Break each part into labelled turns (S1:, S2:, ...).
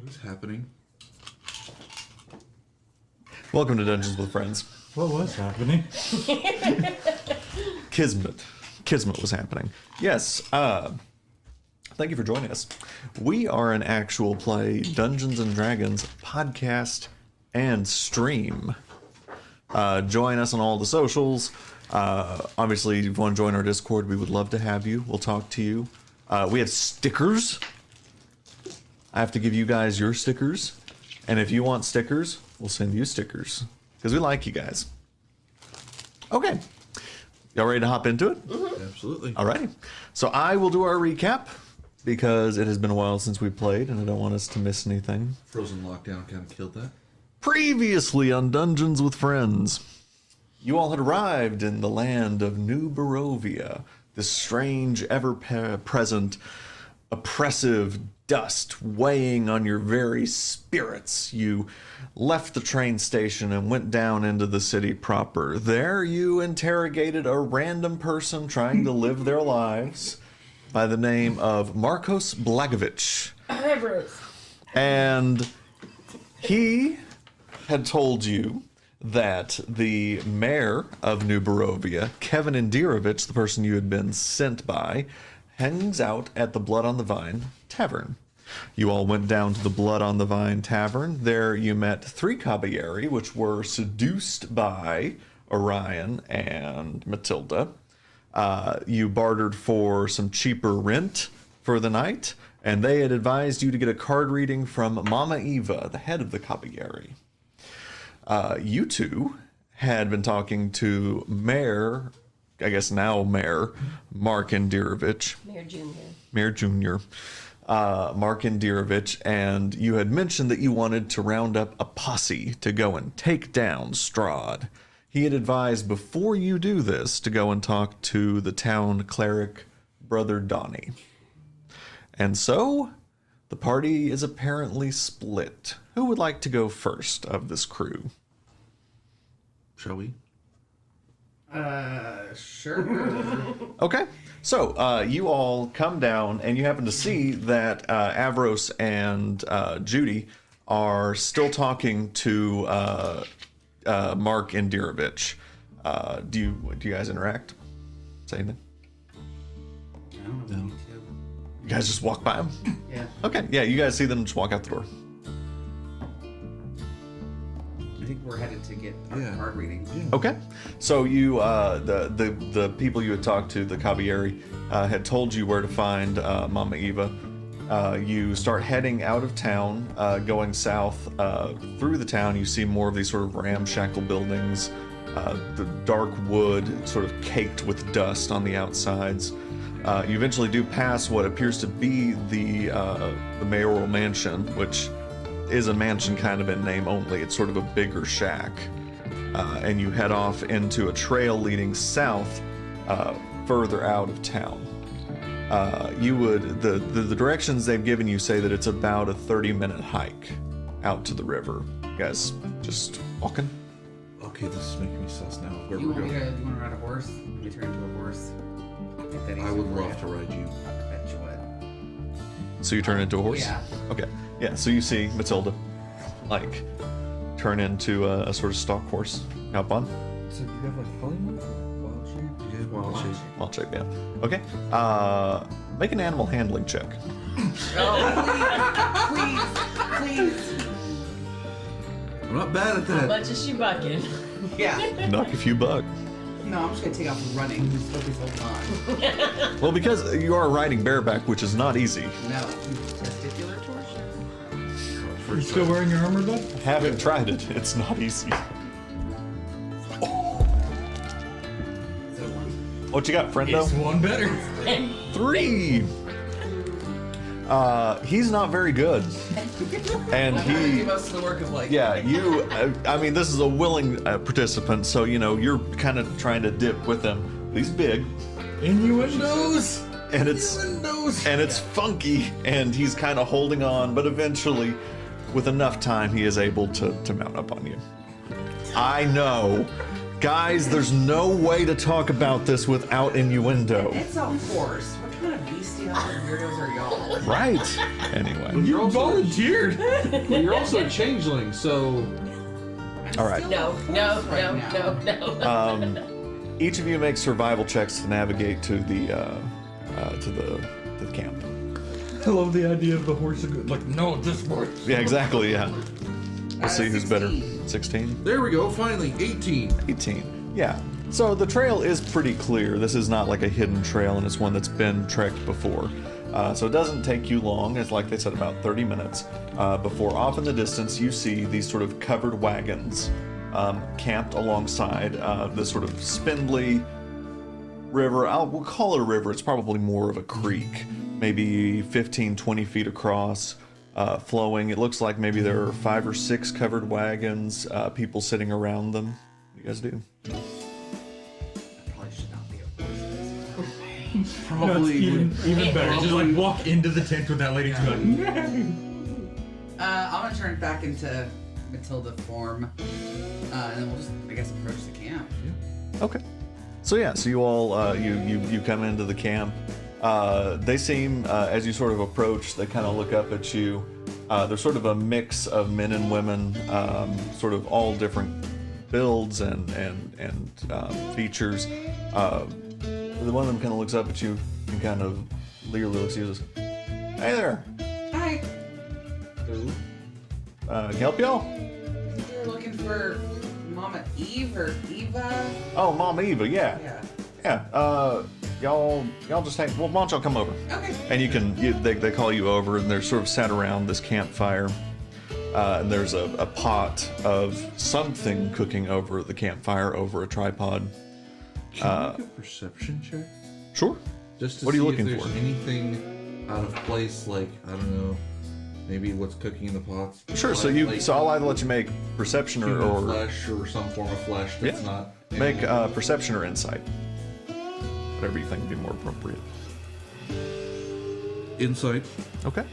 S1: What is happening?
S2: Welcome to Dungeons with Friends.
S3: What was happening?
S2: Kismet. Kismet was happening. Yes, thank you for joining us. We are an actual play Dungeons & Dragons podcast and stream. Join us on all the socials. Obviously, if you want to join our Discord, we would love to have you. We'll talk to you. We have stickers. I have to give you guys your stickers. And if you want stickers, we'll send you stickers. Because we like you guys. Okay. Y'all ready to hop into it?
S1: Mm-hmm. Absolutely.
S2: Alrighty. So I will do our recap because it has been a while since we played and I don't want us to miss anything.
S1: Frozen lockdown kind of killed that.
S2: Previously on Dungeons with Friends, you all had arrived in the land of New Barovia, this strange, ever-present, oppressive dust weighing on your very spirits. You left the train station and went down into the city proper. There you interrogated a random person trying to live their lives by the name of Marcos Blagovich. And he had told you that the mayor of New Barovia, Kevin Indirovich, the person you had been sent by, hangs out at the Blood on the Vine Tavern. You all went down to the Blood on the Vine Tavern. There you met 3 Caballeri, which were seduced by Orion and Matilda. You bartered for some cheaper rent for the night, and they had advised you to get a card reading from Mama Eva, the head of the Caballeri. You two had been talking to Mayor, I guess now Mayor, Mark Indirovich. Mayor Jr. Mark Indirovich, and you had mentioned that you wanted to round up a posse to go and take down Strahd. He had advised before you do this to go and talk to the town cleric, Brother Donnie. And so, the party is apparently split. Who would like to go first of this crew?
S1: Shall we?
S4: Sure.
S2: Okay, so you all come down and you happen to see that Avros and Judy are still talking to Mark Indirovich. Do you guys interact? Say anything?
S4: I don't know.
S1: No.
S2: You guys just walk by them?
S4: Yeah.
S2: Okay, yeah, you guys see them just walk out the door.
S4: I think we're headed to get our
S1: Yeah.
S4: card reading.
S2: Okay, so you the people you had talked to, the Caballeri, had told you where to find Mama Eva. You start heading out of town, going south through the town. You see more of these sort of ramshackle buildings, the dark wood sort of caked with dust on the outsides. You eventually do pass what appears to be the mayoral mansion, which is a mansion kind of in name only. It's sort of a bigger shack. And you head off into a trail leading south, further out of town. The directions they've given you say that it's about a 30-minute hike out to the river. You guys just walking?
S1: Okay, this is making me sus now. Where
S4: You
S1: we're
S4: want me
S1: going.
S4: to ride a horse? Let me turn into a horse. Make that
S1: I
S4: easier
S1: would
S4: for
S1: love to
S4: you.
S1: ride you.
S4: I bet you would.
S2: So you turn into a horse?
S4: Yeah.
S2: Okay. Yeah, so you see Matilda, like, turn into a sort of stock horse. Hop on.
S1: So do you have like polymorph or wild shape? Yeah, wild shape.
S2: I'll check, yeah. Okay. Make an animal handling check.
S4: Please.
S1: I'm not bad at
S5: How
S1: that.
S5: much is she bucking?
S4: Yeah.
S2: Knock a few bucks.
S4: No, I'm just gonna take off running. Just focus hold on.
S2: Well, because you are riding bareback, which is not easy.
S4: No. Testicular torsion.
S3: You still wearing your armor, bud?
S2: Haven't tried it. It's not easy.
S4: Is it a one?
S2: What you got, friendo?
S3: It's one better.
S2: 3. He's not very good. And
S4: I'm gonna do
S2: he...
S4: most of the work of like.
S2: Yeah, you, I mean, this is a willing participant, so, you know, you're kind of trying to dip with him. He's big,
S3: Innuendos.
S2: and it's funky, and he's kind of holding on, but eventually, with enough time, he is able to mount up on you. I know. Guys, there's no way to talk about this without innuendo.
S4: It's a horse. What kind of beastie kind of weirdos are y'all?
S2: Right. Anyway.
S3: You volunteered.
S1: Well, you're also a changeling, so
S2: All right.
S5: No.
S2: Each of you make survival checks to navigate to the camp.
S3: I love the idea of the horse. Like, no, this horse.
S2: Yeah, exactly. Yeah. We'll see who's better.
S4: 16.
S2: 16.
S1: there we go. Finally, 18.
S2: 18. Yeah. So the trail is pretty clear. This is not like a hidden trail, and it's one that's been trekked before. So it doesn't take you long. It's like they said, about 30 minutes before off in the distance you see these sort of covered wagons camped alongside this sort of spindly river. We'll call it a river. It's probably more of a creek, maybe 15, 20 feet across. Flowing. It looks like maybe there are 5 or 6 covered wagons, people sitting around them. What do you guys do?
S4: Probably should not be a horse.
S3: No, it's
S1: Probably
S3: even better. Just like walk into the tent with that lady. Like,
S4: I'm gonna turn back into Matilda form, and then we'll just, I guess, approach the camp.
S2: Okay. So yeah, so you all you come into the camp. They seem as you sort of approach, they kind of look up at you. They're sort of a mix of men and women, sort of all different builds and features. The one of them kind of looks up at you and kind of leerily looks at you and says, "Hey there,
S4: Hi.
S2: can I help y'all?"
S4: We're looking for Mama Eve or Eva.
S2: Oh, Mama Eva, yeah.
S4: Yeah.
S2: Y'all just hang. Well, why don't y'all come over?
S4: Okay.
S2: And they call you over, and they're sort of sat around this campfire. And there's a pot of something cooking over the campfire over a tripod.
S1: Can I make a perception check?
S2: Sure.
S1: Just to
S2: What are you
S1: see
S2: looking
S1: if there's
S2: for?
S1: anything out of place, like, I don't know, maybe what's cooking in the pots.
S2: Sure.
S1: Like
S2: So I'll either let you make perception
S1: human
S2: or
S1: flesh or some form of flesh that's
S2: Yeah.
S1: not
S2: make
S1: animal.
S2: perception or insight. Whatever you think would be more appropriate.
S1: Insight.
S2: Okay.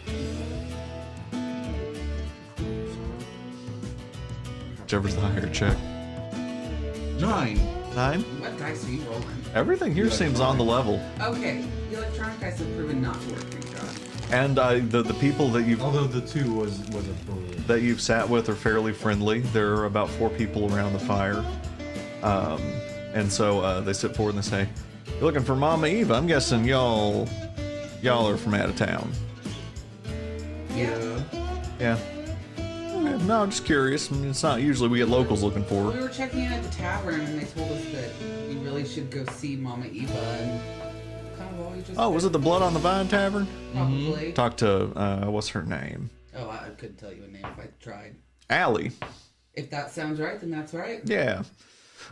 S2: Whichever's the higher check.
S1: 9.
S2: 9.
S4: What dice are you rolling?
S2: Everything here seems on the level.
S4: Okay. The electronic dice have proven not to work for you, John.
S2: And the people that
S3: although the 2 was a
S2: that you've sat with are fairly friendly. There are about 4 people around the fire. And so they sit forward and they say, "You're looking for Mama Eva. I'm guessing y'all are from out of town."
S4: Yeah.
S2: Yeah. Okay. No, I'm just curious. I mean, it's not usually we get locals looking for
S4: We
S2: her.
S4: were checking in at the tavern and they told us that we really should go see Mama Eva and kind of all you just
S2: Oh, was it the Blood on the Vine Tavern?
S4: probably.
S2: Talk to, what's her name?
S4: Oh, I couldn't tell you a name if I tried.
S2: Allie.
S4: If that sounds right, then that's right.
S2: Yeah.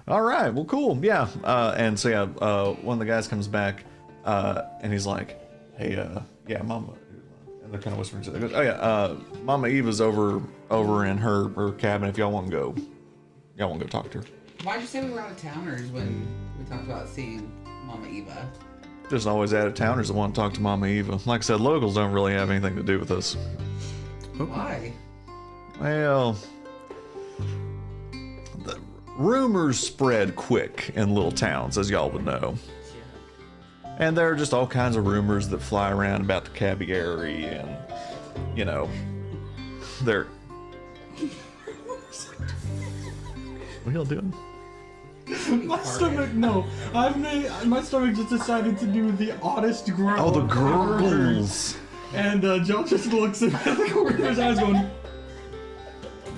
S2: All right. Well, cool. Yeah. And so yeah, one of the guys comes back, and he's like, "Hey, yeah, Mama," and they're kind of whispering. He goes, "Oh yeah, Mama Eva's over in her cabin. If y'all want to go talk to her."
S4: Why'd you say we were out of towners when we talked about seeing Mama Eva?
S2: Just always out of towners that want to talk to Mama Eva. Like I said, locals don't really have anything to do with us.
S4: Why?
S2: Well, the rumors spread quick in little towns, as y'all would know. And there are just all kinds of rumors that fly around about the Caballary and, you know, they're... What are y'all doing?
S3: My stomach, no. My stomach just decided to do the oddest growl.
S2: Oh, the
S3: I've ever heard.
S2: gurgles!
S3: And Joe just looks at the corner of his eyes going,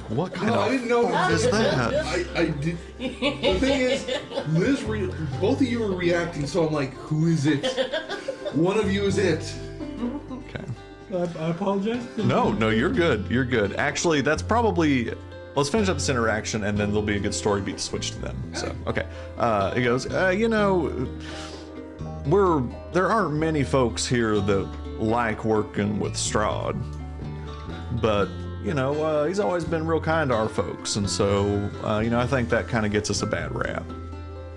S2: What kind
S1: No, I
S2: of
S1: didn't know
S2: fuck is that?
S1: I did. The thing is, Liz, both of you are reacting, so I'm like, who is it? One of you is it.
S2: Okay.
S3: I apologize.
S2: No, you're good. You're good. Actually, that's probably... Let's finish up this interaction, and then there'll be a good story beat to switch to them. So, okay. He goes, you know, there aren't many folks here that like working with Strahd, but, you know, he's always been real kind to our folks, and so, you know, I think that kind of gets us a bad rap.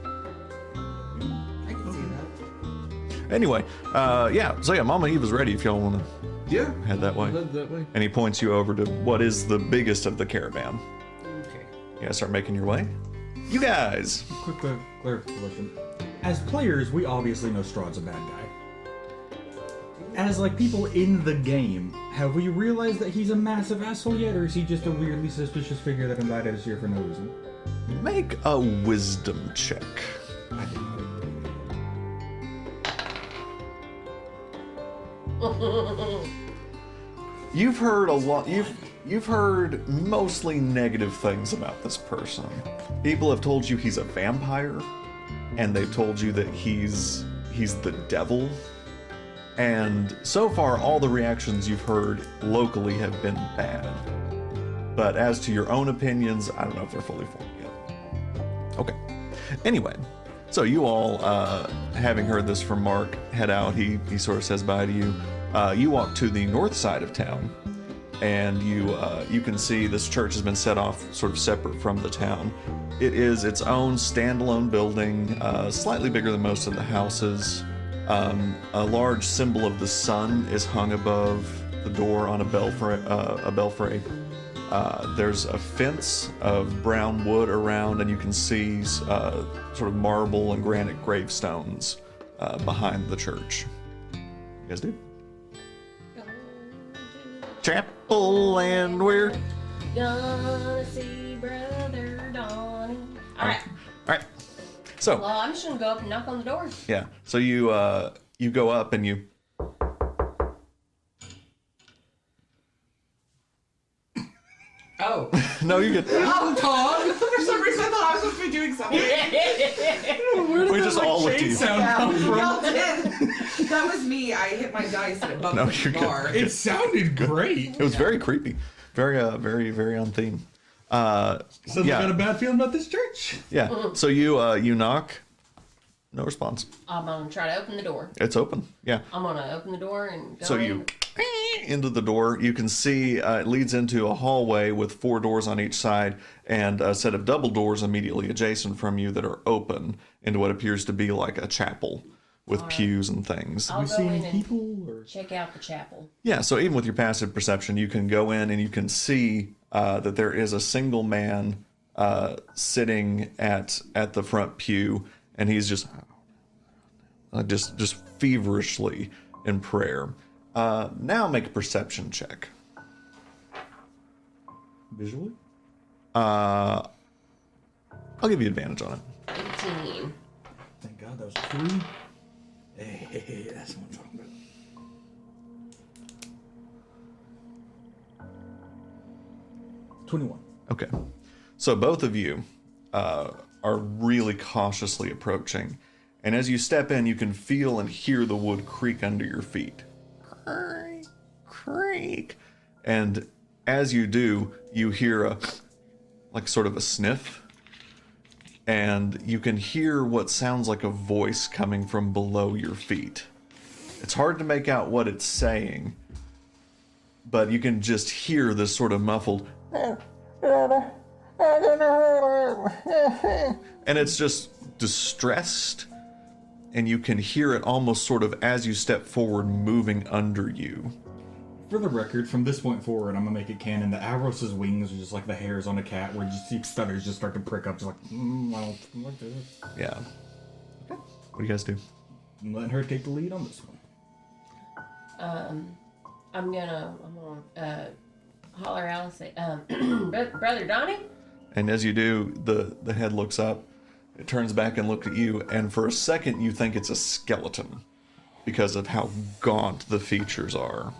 S4: I can see that.
S2: Anyway, yeah, so yeah, Mama Eva's ready if y'all want to
S1: Yeah.
S2: head that way.
S1: Led that way.
S2: And he points you over to what is the biggest of the caravan.
S4: Okay.
S2: You guys start making your way? You guys!
S3: Quick clarification. As players, we obviously know Strahd's a bad guy. as like people in the game, have we realized that he's a massive asshole yet, or is he just a weirdly suspicious figure that invited us here for no reason?
S2: Make a wisdom check.
S3: I didn't know.
S2: You've heard a lot. You've heard mostly negative things about this person. People have told you he's a vampire, and they've told you that he's the devil. And so far, all the reactions you've heard locally have been bad. But as to your own opinions, I don't know if they're fully formed yet. Okay. Anyway, so you all, having heard this from Mark, head out. He sort of says bye to you. You walk to the north side of town, and you can see this church has been set off sort of separate from the town. It is its own standalone building, slightly bigger than most of the houses. A large symbol of the sun is hung above the door on a belfry. There's a fence of brown wood around, and you can see sort of marble and granite gravestones behind the church. You guys do? Chapel, and we're
S5: gonna see Brother Donnie. Alright.
S2: Alright. So
S5: Well, I'm just gonna go up and knock on the door.
S2: yeah. So you go up and you
S4: Oh.
S2: no, you get
S4: I'm Tom. For some reason, I thought I was supposed to be doing something.
S3: Where
S2: We
S3: did
S2: just
S3: that,
S2: all
S3: like,
S2: looked at
S3: chain
S2: you.
S3: sound
S4: Yeah,
S3: come from?
S4: y'all did. That was me. I hit my dice and it bumped
S2: No,
S4: the
S2: you're good.
S4: bar.
S3: It sounded great.
S2: It was very creepy, very on theme.
S3: So I
S2: Yeah.
S3: got a bad feeling about this church.
S2: Yeah. So you knock, no response.
S5: I'm gonna try to open the door.
S2: It's open. Yeah.
S5: I'm gonna open the door and go
S2: So
S5: in.
S2: you into the door. You can see it leads into a hallway with 4 doors on each side and a set of double doors immediately adjacent from you that are open into what appears to be like a chapel with pews and things.
S5: I'll
S3: We
S5: go
S3: seeing
S5: in and
S3: people or
S5: check out the chapel.
S2: Yeah, so even with your passive perception, you can go in and you can see that there is a single man sitting at the front pew, and he's just feverishly in prayer. Now make a perception check.
S3: visually?
S2: I'll give you advantage on it.
S5: 18.
S3: Thank God that was 3. Hey, that's what I'm talking about. 21.
S2: Okay. So both of you are really cautiously approaching. And as you step in, you can feel and hear the wood creak under your feet. Creak, creak. And as you do, you hear like sort of a sniff. And you can hear what sounds like a voice coming from below your feet. It's hard to make out what it's saying, but you can just hear this sort of muffled, and it's just distressed, and you can hear it almost sort of as you step forward moving under you.
S3: For the record, from this point forward, I'm gonna make it canon that Avros' wings are just like the hairs on a cat, where you see stutters just start to prick up, just like, I don't like this.
S2: Yeah. Okay. What do you guys do?
S3: I'm letting her take the lead on this one.
S5: I'm gonna holler out and say, Brother Donnie?
S2: And as you do, the head looks up, it turns back and looks at you, and for a second you think it's a skeleton because of how gaunt the features are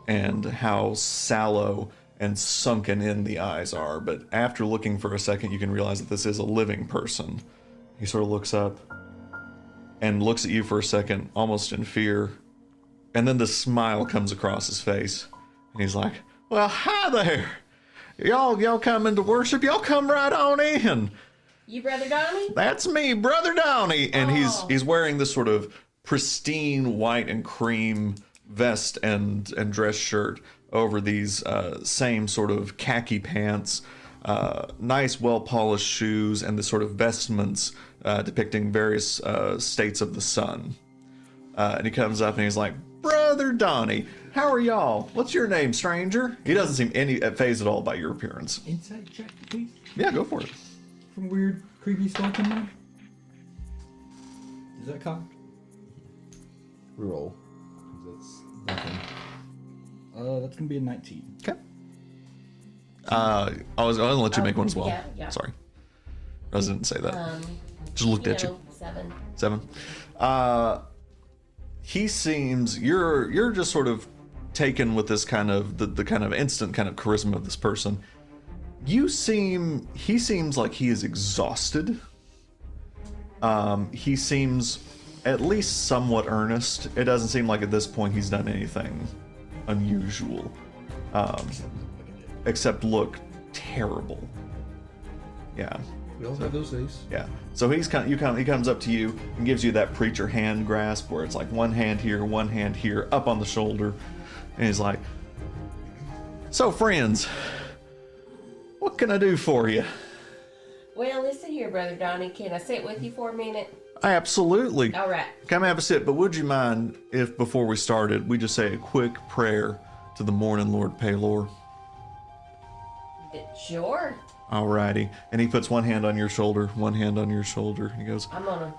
S2: and how sallow and sunken in the eyes are. But after looking for a second, you can realize that this is a living person. He sort of looks up and looks at you for a second, almost in fear, and then the smile comes across his face, and he's like, "Well, hi there. Y'all coming to worship? Y'all come right on in.
S5: You Brother Donnie?
S2: That's me, Brother Downey." And
S5: Oh.
S2: he's wearing this sort of pristine white and cream vest and dress shirt over these same sort of khaki pants, nice well-polished shoes, and the sort of vestments depicting various states of the sun. And he comes up and he's like, "Brother Donnie, how are y'all? What's your name, stranger?" He doesn't seem any phased at all by your appearance.
S3: Inside check, please.
S2: Yeah, go for it.
S3: From weird, creepy skeleton man. Is that cocked?
S1: Reroll. That's
S3: Okay. That's gonna be a 19.
S2: Okay. I was gonna let you make one as well.
S5: Yeah.
S2: Sorry, I didn't say that. Just looked at you.
S5: 7.
S2: 7. He seems you're just sort of taken with this kind of the kind of instant kind of charisma of this person. He seems like he is exhausted. He seems at least somewhat earnest. It doesn't seem like at this point he's done anything unusual, except look terrible. Yeah.
S1: We all have those days.
S2: Yeah. So he comes up to you and gives you that preacher hand grasp where it's like one hand here, up on the shoulder, and he's like, "So friends, what can I do for you?"
S5: Well, listen here, Brother Donnie. Can I sit with you for a minute?
S2: Absolutely.
S5: All right.
S2: Come have a sit, but would you mind if before we started we just say a quick prayer to the morning Lord Paylor?
S5: Sure.
S2: Alrighty. And he puts one hand on your shoulder, one hand on your shoulder. He goes,
S5: I'm gonna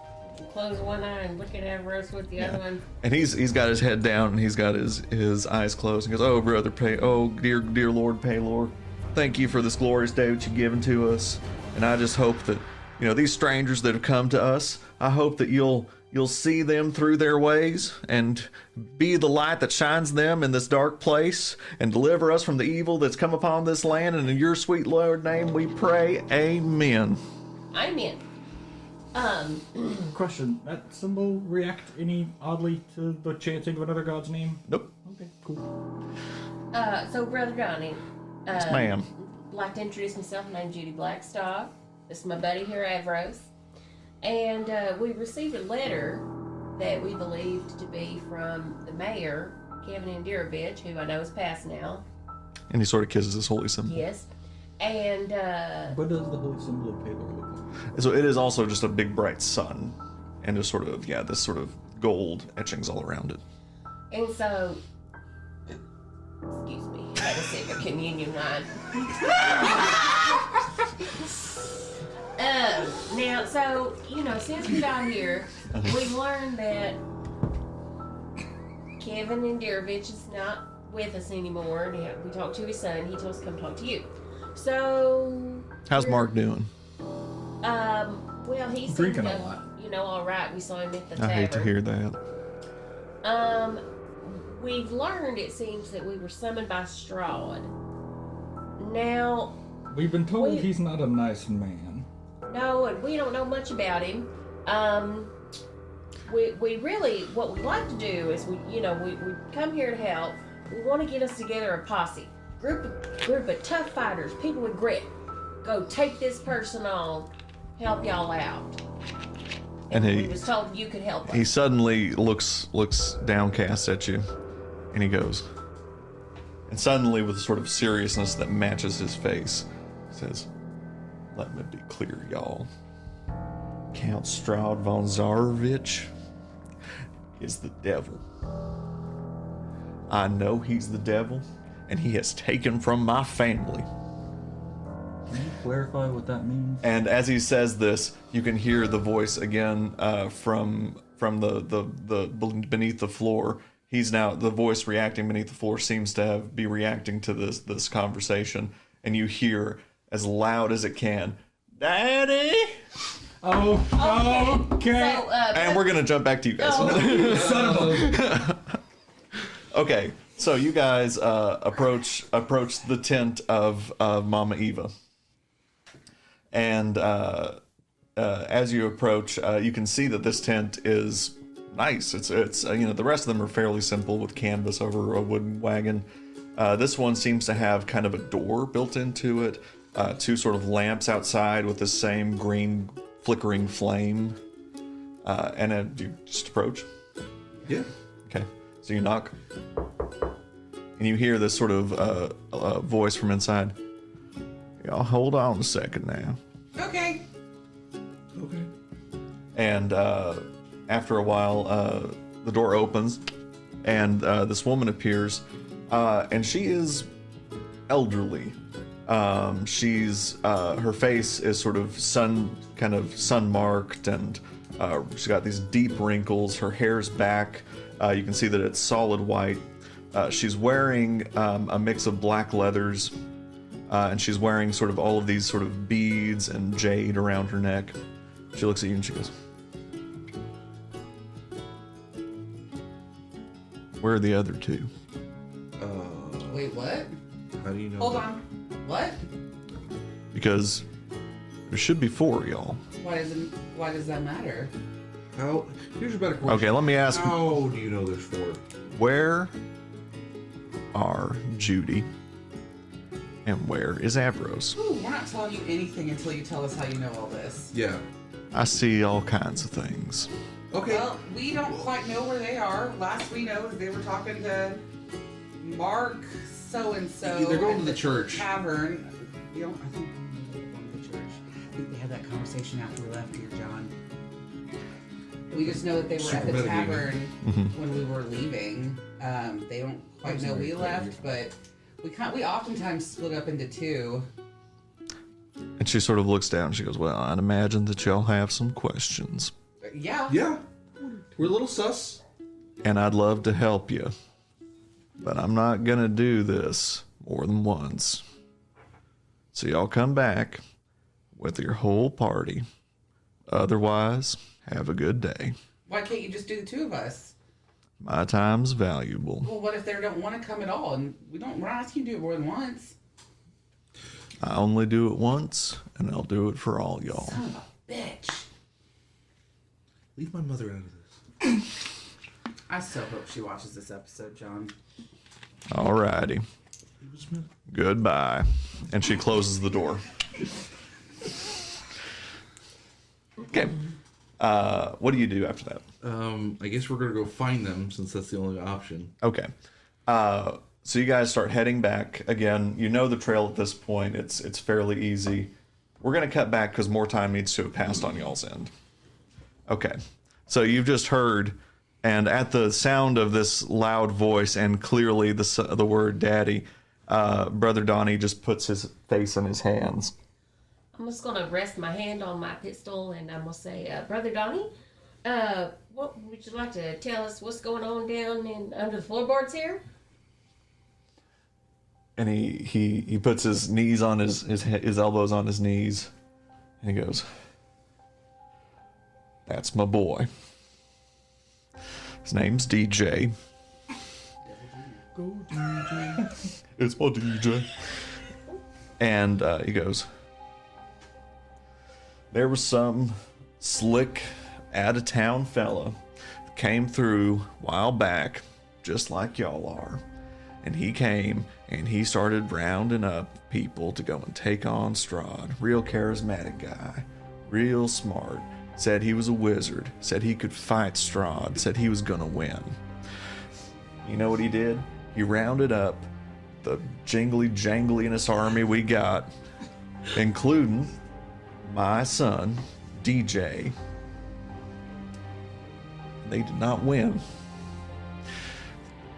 S5: close one eye and look at Avros with the other one.
S2: and he's got his head down and he's got his eyes closed. He goes, "Oh, brother dear Lord Paylor, thank you for this glorious day that you've given to us. And I just hope that, these strangers that have come to us, I hope that you'll see them through their ways and be the light that shines them in this dark place and deliver us from the evil that's come upon this land. And in your sweet Lord name we pray, amen."
S5: I'm in.
S3: Question: that symbol react any oddly to the chanting of another god's name?
S2: Nope.
S3: Okay, cool.
S5: So Brother Donnie,
S2: Yes, ma'am.
S5: like to introduce myself. My name's Judy Blackstock. This is my buddy here, Avros. And we received a letter that we believed to be from the mayor, Kevin Indirovich, who I know is passed now.
S2: And he sort of kisses this holy symbol.
S5: Yes. And
S3: What does the holy symbol of Paylor look like?
S2: So it is also just a big bright sun and just sort of, this sort of gold etchings all around it.
S5: And so, excuse me, I had to sing a communion line. Now, so, since we got here, we've learned that Kevin Indirovich is not with us anymore. Now, we talked to his son. He told us to come talk to you. So,
S2: How's Mark doing?
S5: well, he's
S3: Drinking a lot.
S5: All right. We saw him at the
S2: I
S5: tavern.
S2: hate to hear that.
S5: We've learned, it seems, that we were summoned by Strahd. Now,
S3: We've been told he's not a nice man.
S5: no, and we don't know much about him. We really, what we like to do is we come here to help. We want to get us together a posse, group of tough fighters, people with grit. Go take this person on, help y'all out.
S2: And
S5: we was told you could help us.
S2: he suddenly looks downcast at you, and he goes, and suddenly with a sort of seriousness that matches his face, says, "Let me be clear, y'all. Count Strahd von Zarovich is the devil. I know he's the devil, and he has taken from my family."
S3: Can you clarify what that means?
S2: And as he says this, you can hear the voice again from the beneath the floor. He's now, the voice reacting beneath the floor seems to be reacting to this conversation, and you hear as loud as it can, "Daddy!"
S3: Oh, okay.
S5: So,
S2: And we're gonna jump back to you guys.
S3: Son of a...
S2: Okay, so you guys approach the tent of Mama Eva, and as you approach, you can see that this tent is nice. It's the rest of them are fairly simple with canvas over a wooden wagon. This one seems to have kind of a door built into it, two sort of lamps outside with the same green flickering flame, and you just approach.
S1: Yeah.
S2: Okay, so you knock, and you hear this sort of voice from inside. "Y'all hold on a second now."
S4: Okay.
S1: Okay.
S2: And after a while, the door opens, and this woman appears, and she is elderly. She's her face is sort of sun marked, and she's got these deep wrinkles. Her hair's back. You can see that it's solid white, She's wearing a mix of black leathers, and she's wearing sort of all of these sort of beads and jade around her neck. She looks at you and she goes, "Where are the other two?"
S4: Wait, what?
S1: How do you know?
S4: Hold
S1: that?
S4: on. What?
S2: Because there should be 4 of y'all.
S4: Why does that matter?
S1: How? Here's a better question.
S2: Okay, let me ask,
S1: How do you know there's 4?
S2: where are Judy and where is Avros?
S4: Ooh, we're not telling you anything until you tell us how you know all this.
S1: Yeah.
S2: I see all kinds of things.
S1: Okay.
S4: Well, we don't quite know where they are. Last we know is they were talking to Mark so-and-so.
S1: They're going to
S4: at
S1: the church.
S4: Tavern. I think they're going to the church. I think they had that conversation after we left here, John. We just know that they were at the
S1: Super
S4: tavern
S2: Mhm.
S4: when we were leaving. They don't quite know we left, but we oftentimes split up into 2.
S2: And she sort of looks down and she goes, "Well, I'd imagine that y'all have some questions.
S4: Yeah.
S1: Yeah. We're a little sus.
S2: And I'd love to help you. But I'm not gonna do this more than once. So y'all come back with your whole party. Otherwise, have a good day.
S4: Why can't you just do the 2 of us?
S2: My time's valuable.
S4: Well, what if they don't want to come at all? And we're not asking you to do it more than once.
S2: I only do it once, and I'll do it for all y'all."
S4: Son of a bitch.
S1: Leave my mother out of this.
S4: I so hope she watches this episode, John.
S2: Alrighty. Goodbye. And she closes the door. Okay. What do you do after that?
S1: I guess we're gonna go find them since that's the only option.
S2: Okay. So you guys start heading back. Again, you know the trail at this point. It's fairly easy. We're going to cut back because more time needs to have passed on y'all's end. Okay. So you've just heard, and at the sound of this loud voice and clearly the word daddy, Brother Donnie just puts his face in his hands.
S5: I'm just gonna rest my hand on my pistol and I'm gonna say, Brother Donnie, what would you like to tell us? What's going on down under the floorboards here?
S2: And he puts his knees on his elbows on his knees, and he goes, "That's my boy. His name's DJ.
S1: Go DJ.
S2: It's my DJ." And he goes, "There was some slick, out-of-town fella that came through a while back, just like y'all are. And he came and he started rounding up people to go and take on Strahd. Real charismatic guy, real smart. Said he was a wizard, said he could fight Strahd, said he was gonna win. You know what he did? He rounded up the jingly jangliest army we got, including my son, DJ. They did not win.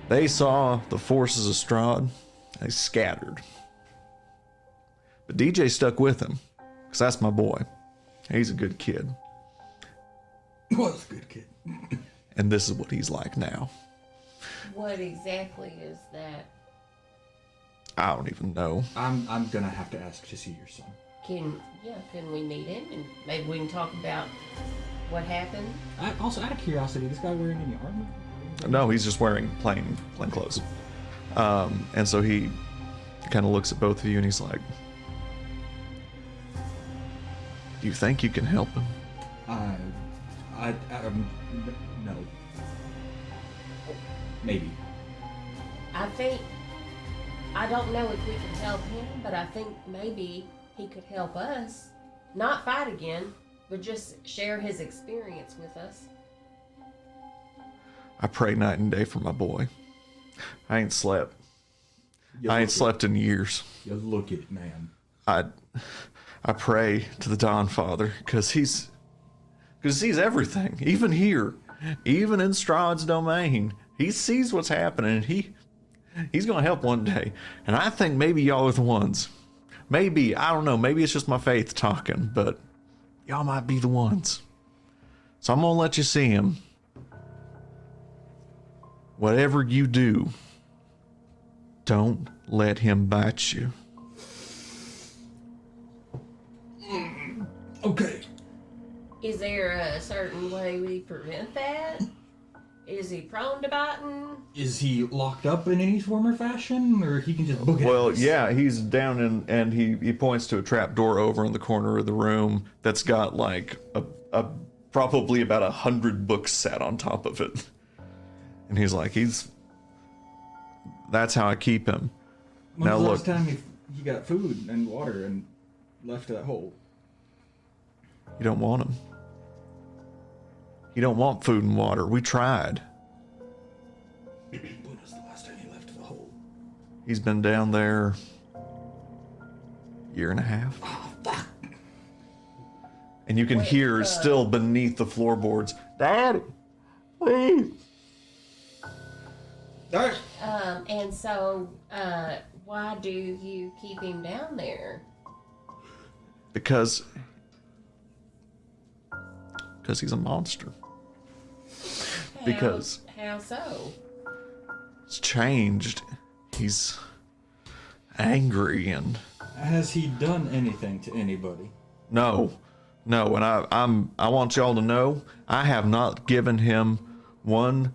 S2: They saw the forces of Strahd. They scattered. But DJ stuck with him, because that's my boy. He's a good kid.
S3: Was a good kid.
S2: And this is what he's like now.
S5: What exactly is that?
S2: I don't even know.
S3: I'm gonna have to ask to see your son.
S5: Can we meet him and maybe we can talk about what happened?
S3: Also, out of curiosity, this guy wearing any armor?
S2: No, he's just wearing plain clothes. And so he kind of looks at both of you and he's like, "Do you think you can help him?"
S3: No. Maybe.
S5: I don't know if we can help him, but I think maybe he could help us. Not fight again, but just share his experience with us.
S2: I pray night and day for my boy. I ain't slept. I ain't slept in years.
S3: You look it, man.
S2: I pray to the Dawn Father because he sees everything, even here, even in Strahd's domain. He sees what's happening, and he's gonna help one day. And I think maybe y'all are the ones. Maybe, I don't know, maybe it's just my faith talking, but y'all might be the ones. So I'm gonna let you see him. Whatever you do, Don't let him bite you.
S3: Okay.
S5: Is there a certain way we prevent that? Is he prone to biting?
S3: Is he locked up in any form or fashion, or he can just book it?
S2: Well, yeah, he's down in, and he points to a trap door over in the corner of the room that's got like a probably about 100 books sat on top of it. And he's like, that's how I keep him.
S3: When
S2: Now
S3: was the
S2: look,
S3: last time he got food and water and left that hole?
S2: you don't want him. You don't want food and water. We tried.
S3: When was the last time he left the hole?
S2: He's been down there year and a half.
S3: Oh, fuck.
S2: And you can hear still beneath the floorboards, Daddy, please.
S3: Alright.
S5: And so, why do you keep him down there?
S2: Because he's a monster. Because
S5: How so?
S2: it's changed. He's angry and
S3: Has he done anything to anybody?
S2: no. And I want y'all to know I have not given him one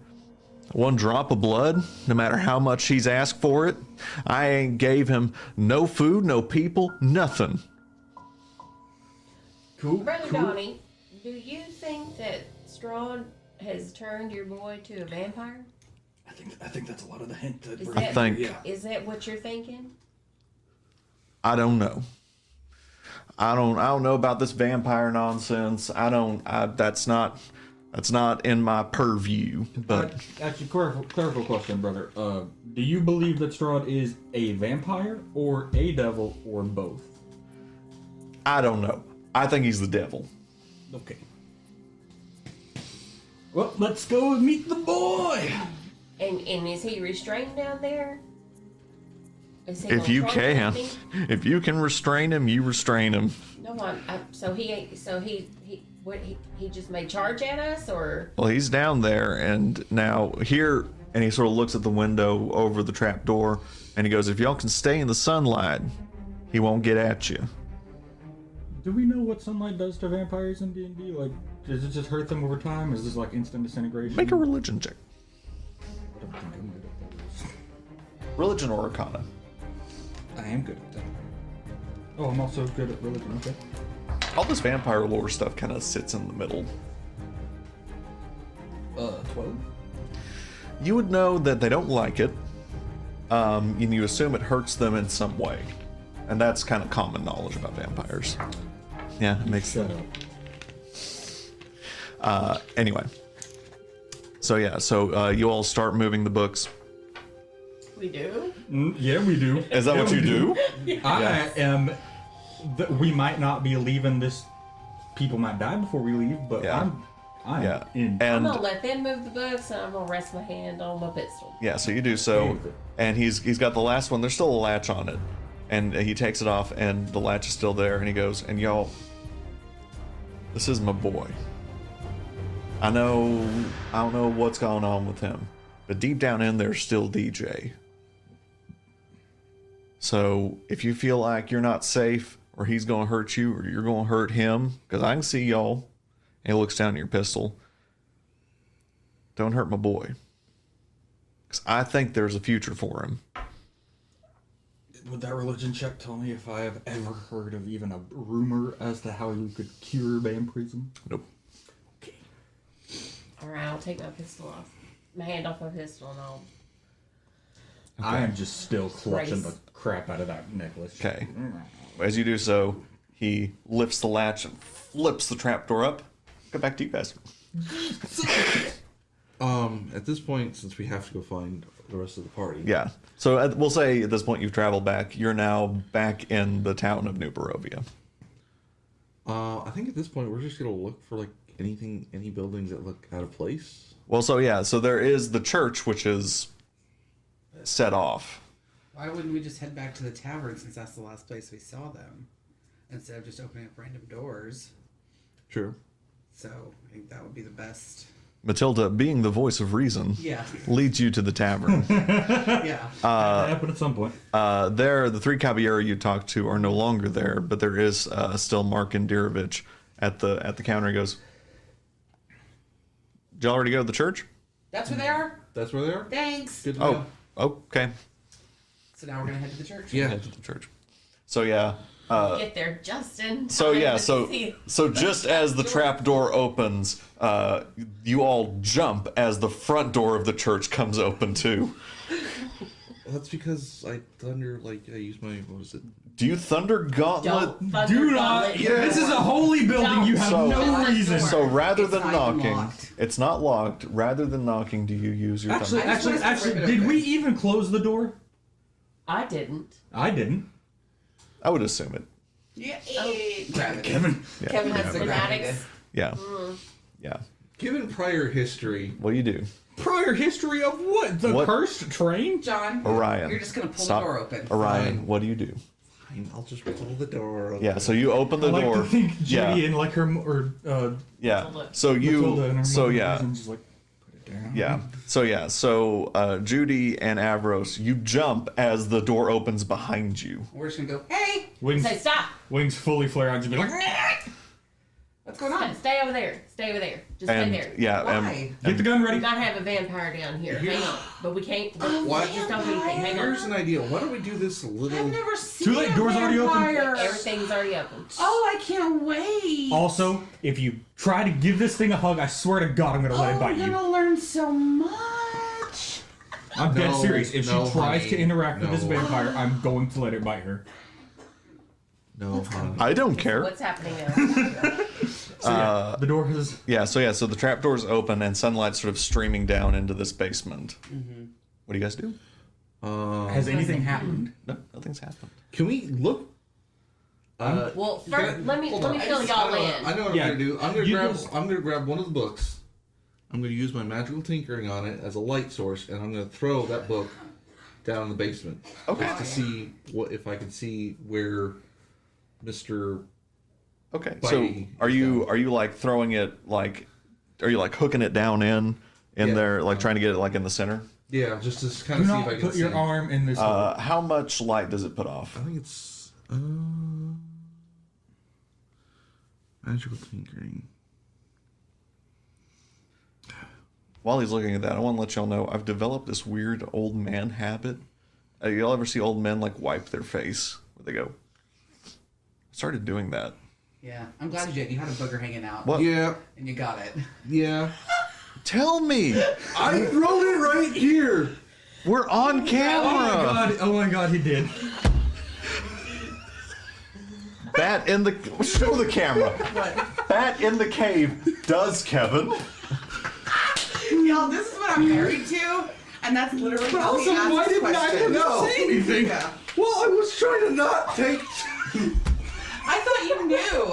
S2: drop of blood, no matter how much he's asked for it. I ain't gave him no food, no people, nothing.
S3: Cool.
S5: Brother Donnie, do you think that Strahd has turned your boy to a vampire?
S3: I think that's a lot of the hint that
S5: Is
S3: we're
S5: that,
S2: think-
S3: yeah.
S5: is that what you're thinking?
S2: I don't know. I don't know about this vampire nonsense. That's not in my purview. But
S3: Actually, clerical question, brother. Do you believe that Strahd is a vampire or a devil or both?
S2: I don't know. I think he's the devil.
S3: Okay. Well, let's go and meet the boy.
S5: And is he restrained down there? Is he
S2: If
S5: gonna
S2: you
S5: throw
S2: can,
S5: something?
S2: if you can restrain him, you restrain him.
S5: No, so he just may charge at us, or
S2: Well, he's down there, and now here, and he sort of looks at the window over the trap door, and he goes, "If y'all can stay in the sunlight, he won't get at you."
S3: Do we know what sunlight does to vampires in D&D? Like, does it just hurt them over time? Is this like instant disintegration?
S2: Make a religion check.
S3: I don't think I'm good at that.
S2: Religion or Arcana.
S3: I am good at that. Oh, I'm also good at religion. Okay.
S2: All this vampire lore stuff kind of sits in the middle.
S3: 12.
S2: You would know that they don't like it, and you assume it hurts them in some way. And that's kind of common knowledge about vampires. Yeah, it makes
S3: Shut up.
S2: Anyway. So yeah, you all start moving the books.
S5: we do?
S3: Yeah, we do.
S2: Is that what you do?
S3: I am. We might not be leaving this. People might die before we leave, but
S2: Yeah.
S3: I'm
S2: Yeah.
S3: in.
S5: I'm
S2: And
S5: gonna let them move the books, and I'm gonna rest my hand on my pistol.
S2: yeah, so you do so, and he's got the last one. There's still a latch on it, and he takes it off, and the latch is still there, and he goes, "And y'all, this is my boy. I don't know what's going on with him, but deep down in there's still DJ. So if you feel like you're not safe, or he's gonna hurt you, or you're gonna hurt him, because I can see y'all." And he looks down at your pistol. "Don't hurt my boy. Because I think there's a future for him."
S3: Would that religion check tell me if I have ever heard of even a rumor as to how you could cure vampirism?
S2: Nope.
S3: Okay.
S5: Alright, I'll take my hand off my pistol, and I'll.
S3: I am just still clutching
S5: Race.
S3: the crap out of that necklace.
S2: Okay. As you do so, he lifts the latch and flips the trapdoor up. Go back to you guys.
S1: At this point, since we have to go find the rest of the party.
S2: Yeah. So we'll say at this point you've traveled back. You're now back in the town of New Barovia.
S1: I think at this point we're just gonna look for like any buildings that look out of place.
S2: Well, so yeah. So there is the church, which is set off.
S4: Why wouldn't we just head back to the tavern since that's the last place we saw them? Instead of just opening up random doors.
S1: Sure.
S4: So I think that would be the best.
S2: Matilda, being the voice of reason,
S4: Yeah.
S2: leads you to the tavern.
S4: Yeah.
S3: Happen at some point.
S2: There, the three caballero you talked to are no longer there, but there is still Mark Indirovich at the counter. He goes, "Did y'all already go to the church?"
S4: That's where they are?
S1: That's where they are?
S4: Thanks.
S1: Good to
S2: Oh,
S1: know.
S2: okay.
S4: So now we're going to head to the church?
S1: Yeah.
S2: Head to the church. So yeah.
S5: Get there, Justin.
S2: So yeah,
S5: See-
S2: so just as the trap door opens, you all jump as the front door of the church comes open too.
S1: That's because I use my, what was it?
S2: Do you thunder gauntlet?
S5: Don't thunder
S3: Do not.
S5: gauntlet.
S1: Yeah.
S3: This is a holy building. You have
S2: So-
S3: no reason.
S2: So rather
S4: It's
S2: than
S4: not even
S2: knocking,
S4: locked.
S2: it's not locked. Rather than knocking, do you use your thunder?
S4: I just wanted to
S3: Actually,
S4: rip it
S3: did
S4: open.
S3: we even close the door?
S5: I didn't.
S3: I didn't.
S2: I would assume it.
S4: Yeah. Grab it.
S3: Kevin.
S2: Yeah.
S5: Kevin has
S4: Yeah.
S5: fanatics.
S2: Yeah. Yeah.
S1: Given prior history.
S2: What do you do?
S3: Prior history of what? The
S2: What?
S3: cursed train?
S4: John,
S2: Orion.
S4: you're just going to pull
S2: Stop.
S4: the door open.
S2: Orion,
S1: Fine.
S2: what do you do?
S1: Fine, I'll just pull the door open.
S2: Yeah, so you open the
S3: I like
S2: door.
S3: to think Judy
S2: yeah.
S3: and like her
S2: Yeah.
S5: Matilda.
S2: So
S3: Matilda and her
S2: so
S3: mother
S2: yeah.
S3: and just like put it down.
S2: Yeah. So Judy and Avros, you jump as the door opens behind you.
S4: We're just going to go, hey,
S3: Wings,
S5: Say stop.
S3: wings fully flare out. Just be like,
S4: what's going on?
S5: Stay over there. Stay over there. Just
S2: And
S5: stay there.
S2: yeah,
S4: Why?
S3: get the gun ready.
S5: We gotta have a vampire down here. Hang on. But we can't.
S1: Why?
S5: Just don't do anything. Hang
S1: Here's
S5: on.
S1: an idea. Why don't we do this a little...
S4: I've never seen
S3: Too late,
S4: a
S3: door's already open.
S4: vampire.
S5: Everything's already open.
S4: Oh, I can't wait.
S3: Also, if you try to give this thing a hug, I swear to God, I'm gonna let it
S4: Oh,
S3: bite
S4: we're
S3: you.
S4: going to learn so much.
S3: I'm dead
S1: No,
S3: serious. If
S1: no,
S3: she tries
S1: honey,
S3: to interact with this
S1: no.
S3: vampire, I'm going to let it bite her.
S1: No, hon.
S2: I don't care.
S5: What's happening now?
S3: So yeah, the door has.
S2: So the trap door's open and sunlight's sort of streaming down into this basement. What do you guys do?
S3: Has anything happened?
S2: No, nothing's happened.
S1: Can we look?
S5: Well, first, let me
S1: hold on.
S5: fill y'all in.
S1: I know what
S3: Yeah,
S1: I'm gonna do.
S3: you
S1: I'm
S3: just-
S1: gonna grab one of the books. I'm gonna use my magical tinkering on it as a light source, and I'm gonna throw that book down in the basement.
S2: Okay.
S1: Just to see if I can see where Mr.
S2: Okay.
S1: Bitey
S2: So are
S1: is
S2: you
S1: down.
S2: like throwing it like, are you like hooking it down in
S1: Yeah.
S2: there, like trying to get it like in the center?
S1: Yeah, just to kind
S3: Do
S1: of see if
S3: not
S1: I can
S3: put
S1: see.
S3: your arm in this. hole.
S2: How much light does it put off?
S1: I think it's magical tinkering.
S2: While he's looking at that, I want to let y'all know I've developed this weird old man habit. Y'all ever see old men like wipe their face where they go? I started doing that.
S4: Yeah, I'm glad you did. You had a booger hanging out.
S2: What?
S1: Yeah,
S4: And you got it.
S1: yeah.
S2: Tell me,
S1: I wrote it right here.
S2: we're on camera.
S3: Oh my God, he did.
S2: Bat in the show the camera. Bat in the cave does Kevin.
S4: Y'all, this is what I'm married to, and that's literally how he asks
S3: why didn't
S4: questions.
S1: No.
S3: say anything?
S4: Yeah.
S1: Well, I was trying to not take.
S4: I thought you knew.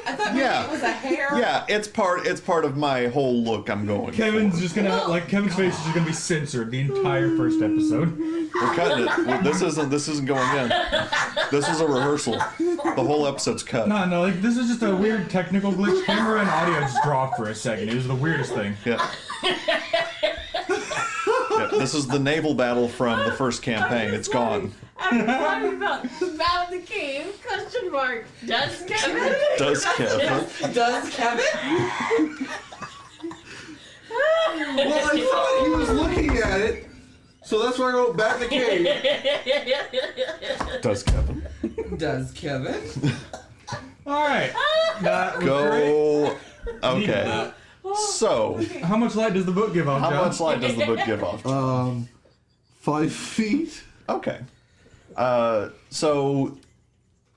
S4: I thought maybe
S2: Yeah.
S4: it was a hair.
S2: Yeah, it's part of my whole look I'm going
S3: Kevin's
S2: for.
S3: just gonna Kevin's face is just gonna be censored the entire first episode.
S2: We're cutting it. This isn't going in. This is a rehearsal. The whole episode's cut.
S3: No, like this is just a weird technical glitch. Camera and audio just dropped for a second. It was the weirdest thing.
S2: Yeah. Yeah, this is the naval battle from the first campaign. It's gone.
S5: I'm talking about the cave? Question mark. Does Kevin?
S2: Does Kevin?
S4: Does Kevin?
S1: Well, I thought he was looking at it, so that's why I wrote back the cave.
S2: Does Kevin?
S4: Does Kevin?
S3: All right, that was great.
S2: Go. Okay. So,
S3: How much light does the book give off,
S2: how
S3: John?
S2: much light does the book give off?
S1: 5 feet.
S2: Okay. So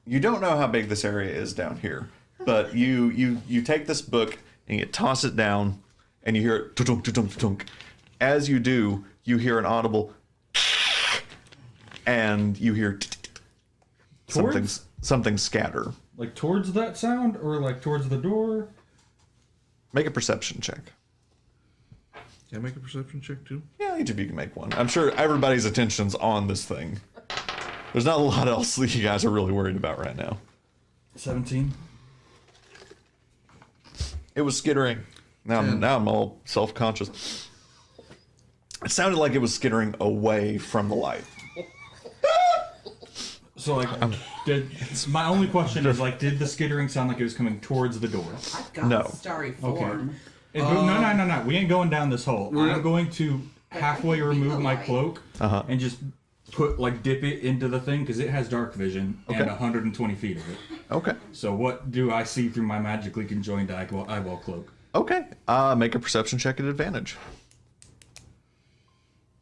S2: you don't know how big this area is down here, but you take this book and you toss it down, and you hear it tutunk tutunk tutunk. As you do, you hear an audible, and you hear something scatter.
S3: Like towards that sound, or like towards the door?
S2: Make a perception check.
S1: Can I make a perception check too?
S2: Yeah, each of you can make one. I'm sure everybody's attention's on this thing. There's not a lot else that you guys are really worried about right now.
S3: 17.
S2: It was skittering. Now I'm all self-conscious. It sounded like it was skittering away from the light.
S3: So like, my only question is like, did the skittering sound like it was coming towards the door?
S4: I've got
S2: No.
S4: a starry form.
S3: No. We ain't going down this hole. I'm going to halfway remove my cloak and just dip it into the thing because it has dark vision and 120 feet of it.
S2: Okay.
S3: So what do I see through my magically conjoined eyeball cloak?
S2: Okay. Make a perception check at advantage.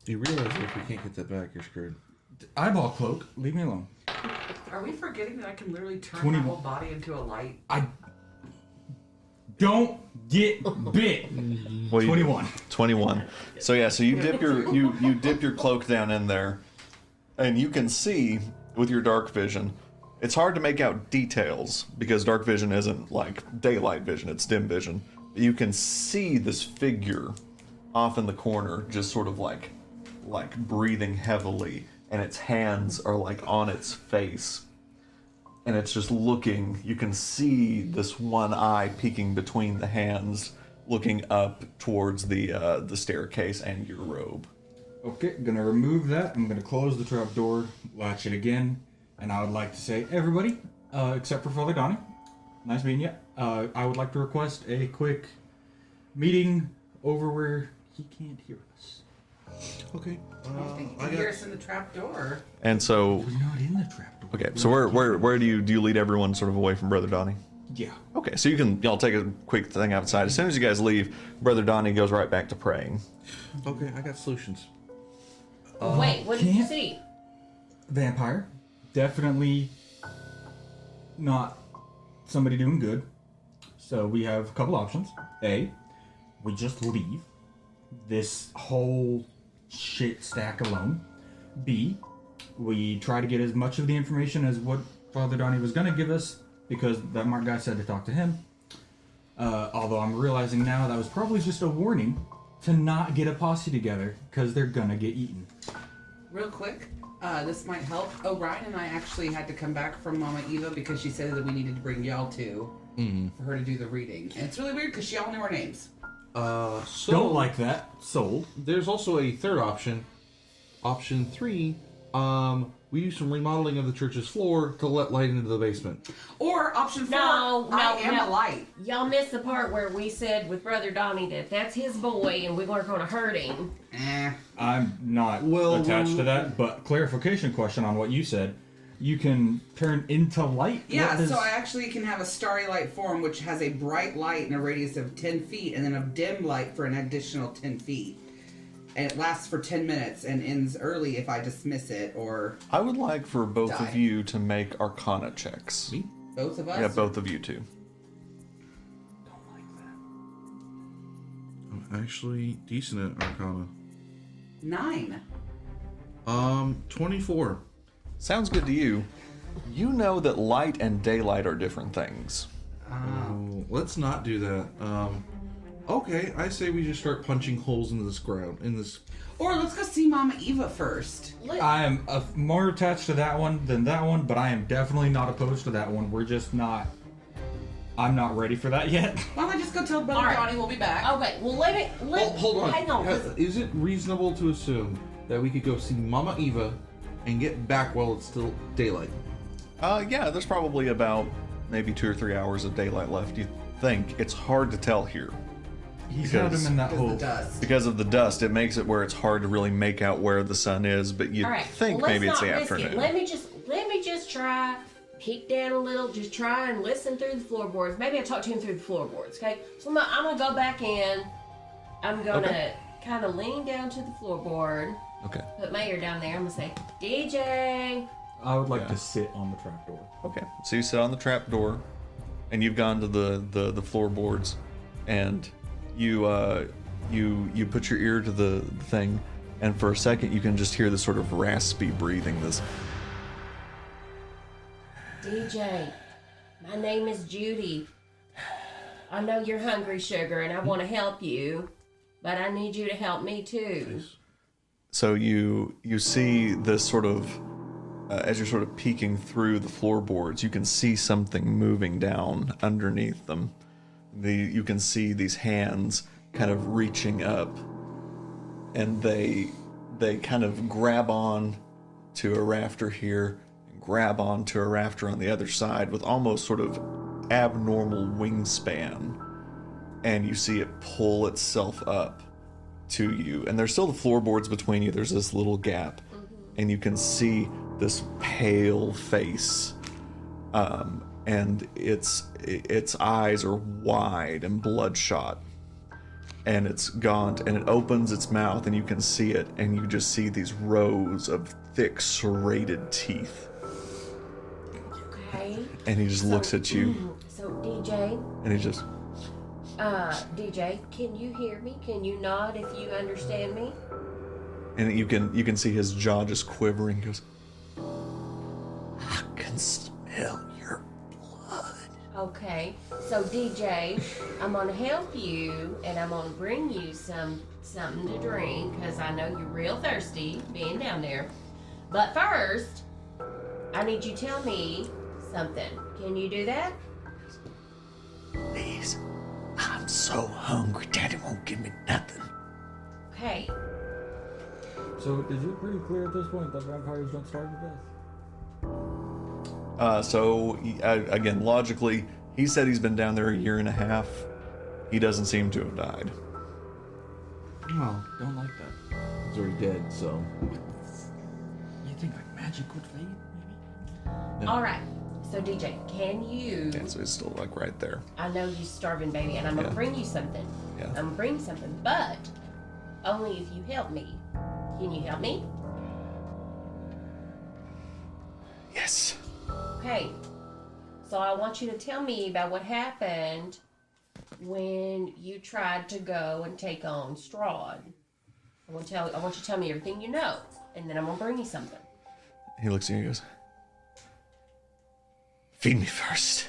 S1: You realize that if we can't get that back, you're screwed.
S3: Eyeball cloak. Leave me alone.
S4: Are we forgetting that I can literally turn
S3: 20
S4: my whole body into a light?
S3: I don't get bit.
S2: Well,
S3: 21.
S2: 21. So yeah, so you dip your you dip your cloak down in there, and you can see with your dark vision. It's hard to make out details because dark vision isn't like daylight vision; it's dim vision. You can see this figure off in the corner, just sort of like breathing heavily, and its hands are like on its face. And it's just looking, you can see this one eye peeking between the hands, looking up towards the staircase and your robe.
S3: Okay, gonna remove that. I'm gonna close the trap door, latch it again, and I would like to say, everybody, except for Father Donnie, nice meeting you. I would like to request a quick meeting over where he can't hear us.
S1: Okay.
S4: I think you can hear us in the trap door.
S2: And so,
S3: We're not in the trap door.
S2: okay, so where do you lead everyone sort of away from Brother Donnie?
S3: Yeah.
S2: Okay, so y'all take a quick thing outside. As soon as you guys leave, Brother Donnie goes right back to praying.
S1: Okay, I got solutions.
S5: Wait, what did you
S3: can't-
S5: see?
S3: Vampire. Definitely not somebody doing good. So we have a couple options. A, we just leave this whole shit stack alone. B, we try to get as much of the information as what Father Donnie was going to give us because that Mark guy said to talk to him. Although I'm realizing now that was probably just a warning to not get a posse together because they're going to get eaten.
S4: Real quick, this might help. Orion and I actually had to come back from Mama Eva because she said that we needed to bring y'all two for her to do the reading. And it's really weird because she all knew our names.
S1: So
S3: Don't like that. Sold.
S1: There's also a third option. Option 3, we use some remodeling of the church's floor to let light into the basement.
S4: Or option 4,
S5: No,
S4: I am
S5: no.
S4: a light.
S5: Y'all missed the part where we said with Brother Donnie that that's his boy and we weren't going to hurt him.
S3: I'm not
S1: Well,
S3: attached to that, but clarification question on what you said. You can turn into light?
S4: Yeah,
S3: What does-
S4: so I actually can have a starry light form which has a bright light in a radius of 10 feet and then a dim light for an additional 10 feet. And it lasts for 10 minutes and ends early if I dismiss it or
S2: I would like for both
S4: Die.
S2: of you to make Arcana checks.
S1: Me?
S4: both of us.
S2: Yeah, both of you two.
S3: Don't like that.
S1: I'm actually decent at Arcana.
S4: 9.
S1: 24.
S2: Sounds good to you. You know that light and daylight are different things.
S1: Oh, let's not do that. Okay, I say we just start punching holes into this ground.
S4: Or let's go see Mama Eva first.
S3: I am more attached to that one than that one, but I am definitely not opposed to that one. We're just not... I'm not ready for that yet.
S4: Why don't I just go tell Brother
S5: All right.
S4: Donnie we'll be back?
S5: Okay, well
S1: Hold on.
S5: hang on.
S1: Is it reasonable to assume that we could go see Mama Eva and get back while it's still daylight?
S2: Yeah, there's probably about maybe 2 or 3 hours of daylight left. You think it's hard to tell here
S3: He's got him in that
S4: Because of
S3: hole.
S4: the dust.
S2: because of the dust. It makes it where it's hard to really make out where the sun is. But you
S5: All right,
S2: think
S5: well,
S2: maybe it's the
S5: let's not risk it.
S2: afternoon.
S5: Let me just try, peek down a little, just try and listen through the floorboards. Maybe I'll talk to him through the floorboards. Okay, so I'm gonna go back in. I'm gonna
S2: Okay.
S5: kind of lean down to the floorboard.
S2: Okay.
S5: Put my ear down there. I'm gonna say, DJ.
S3: I would like
S2: Yeah.
S3: to sit on the trapdoor.
S2: Okay. So you sit on the trap door, and you've gone to the floorboards, and you put your ear to the thing, and for a second you can just hear this sort of raspy breathing. This.
S5: DJ, my name is Judy. I know you're hungry, sugar, and I want to help you, but I need you to help me too.
S2: So you see this sort of as you're sort of peeking through the floorboards, you can see something moving down underneath them. You can see these hands kind of reaching up, and they kind of grab on to a rafter here, and grab on to a rafter on the other side with almost sort of abnormal wingspan, and you see it pull itself up to you. And there's still the floorboards between you. There's this little gap, and you can see this pale face, and its eyes are wide and bloodshot, and it's gaunt, and it opens its mouth, and you can see it, and you just see these rows of thick serrated teeth,
S5: Okay.
S2: and he just looks at you,
S5: So DJ,
S2: and he just,
S5: DJ, can you hear me? Can you nod if you understand me?
S2: and you can see his jaw just quivering. He goes, I can smell your blood.
S5: Okay. So DJ, I'm gonna help you, and I'm gonna bring you something to drink because I know you're real thirsty being down there. But first, I need you to tell me something. Can you do that?
S2: Please, I'm so hungry. Daddy won't give me nothing.
S5: Okay.
S3: So is it pretty clear at this point that vampires don't starve to death?
S2: So again, logically, he said he's been down there a year and a half. He doesn't seem to have died.
S1: Oh,
S3: Don't like that.
S1: he's already dead, so.
S3: You think like magic would fade, maybe?
S5: All right. So DJ, can you?
S2: Yeah, so he's still like right there.
S5: I know you starving, baby, and I'm gonna
S2: Yeah.
S5: bring you something.
S2: Yeah.
S5: I'm gonna bring you something, but only if you help me. Can you help me?
S2: Yes.
S5: Okay. So I want you to tell me about what happened when you tried to go and take on Strahd. I want you to tell me everything you know, and then I'm gonna bring you something.
S2: He looks at you and goes, feed me first.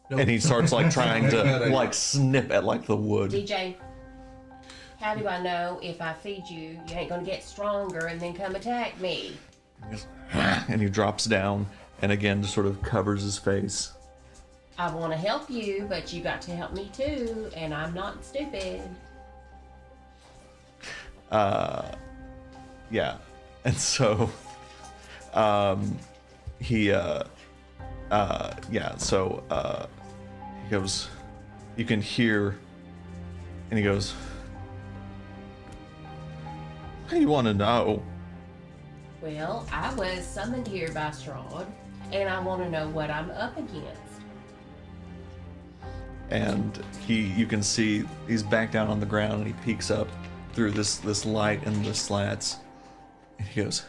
S1: Nope.
S2: And he starts like trying
S1: Bad
S2: to
S1: idea.
S2: like snip at like the wood.
S5: DJ, how do I know if I feed you, you ain't gonna get stronger and then come attack me?
S2: He goes, and he drops down and again just sort of covers his face.
S5: I want to help you, but you got to help me too, and I'm not stupid.
S2: Yeah. And so he he goes, you can hear, and he goes, what do you want to know?
S5: Well, I was summoned here by Strahd, and I want to know what I'm up against.
S2: And you can see he's back down on the ground, and he peeks up through this light and the slats, and he goes,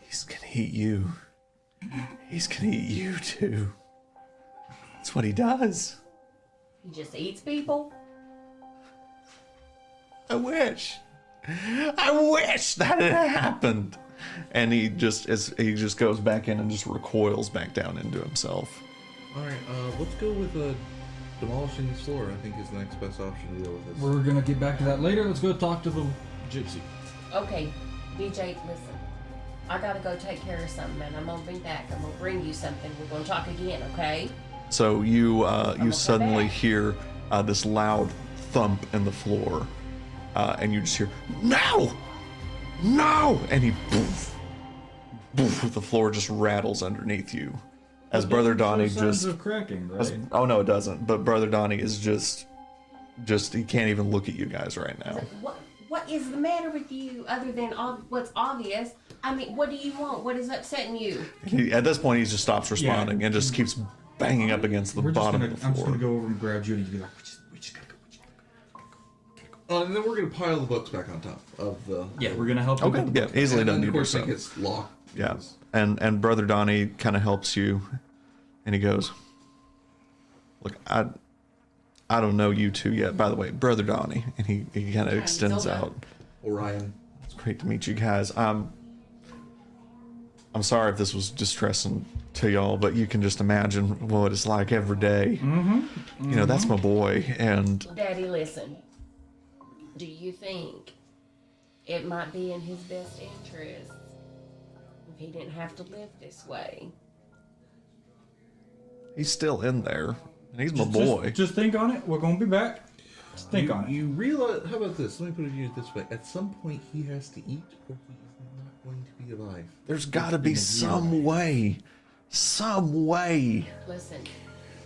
S2: he's gonna eat you. He's gonna eat you too. That's what he does.
S5: He just eats people?
S2: I wish that had happened. And he just goes back in and just recoils back down into himself.
S1: Alright, let's go with demolishing this floor, I think is the next best option to deal with this.
S3: We're gonna get back to that later. Let's go talk to the gypsy.
S5: Okay, DJ, listen. I gotta go take care of something, and I'm gonna be back. I'm gonna bring you something. We're gonna talk again, okay?
S2: So you
S5: come
S2: suddenly
S5: back.
S2: hear this loud thump in the floor, and you just hear no, and he poof, the floor just rattles underneath you, as Brother Donnie
S3: Signs
S2: just
S3: of cracking, right?
S2: oh no, it doesn't. But Brother Donnie is just he can't even look at you guys right now.
S5: What is the matter with you, other than what's obvious? I mean, what do you want? What is upsetting you?
S2: At this point, he just stops responding and just keeps banging up against the bottom of the
S3: I'm just
S2: floor.
S3: gonna go over and grab Judy and be like, we just gotta go.
S1: And then we're gonna pile the books back on top of the.
S3: Yeah, we're gonna help.
S2: Okay, yeah, easily
S1: And
S2: done.
S1: then,
S2: You
S1: of
S2: do
S1: course,
S2: so.
S1: it gets locked.
S2: Yeah, and Brother Donnie kind of helps you, and he goes, "Look, I don't know you two yet. By the way, Brother Donnie," and he kind of extends
S5: Zelda.
S2: out.
S1: Orion.
S2: It's great to meet you guys. I'm sorry if this was distressing to y'all, but you can just imagine what it's like every day. You know, that's my boy, and
S5: Daddy, listen. Do you think it might be in his best interest if he didn't have to live this way?
S2: He's still in there. And he's my boy.
S3: Just think on it. We're gonna be back. Just think on it.
S1: You realize? How about this? Let me put it to you this way: at some point, he has to eat, or he's not going to be alive.
S2: There's got to be some way. Some way.
S5: Listen,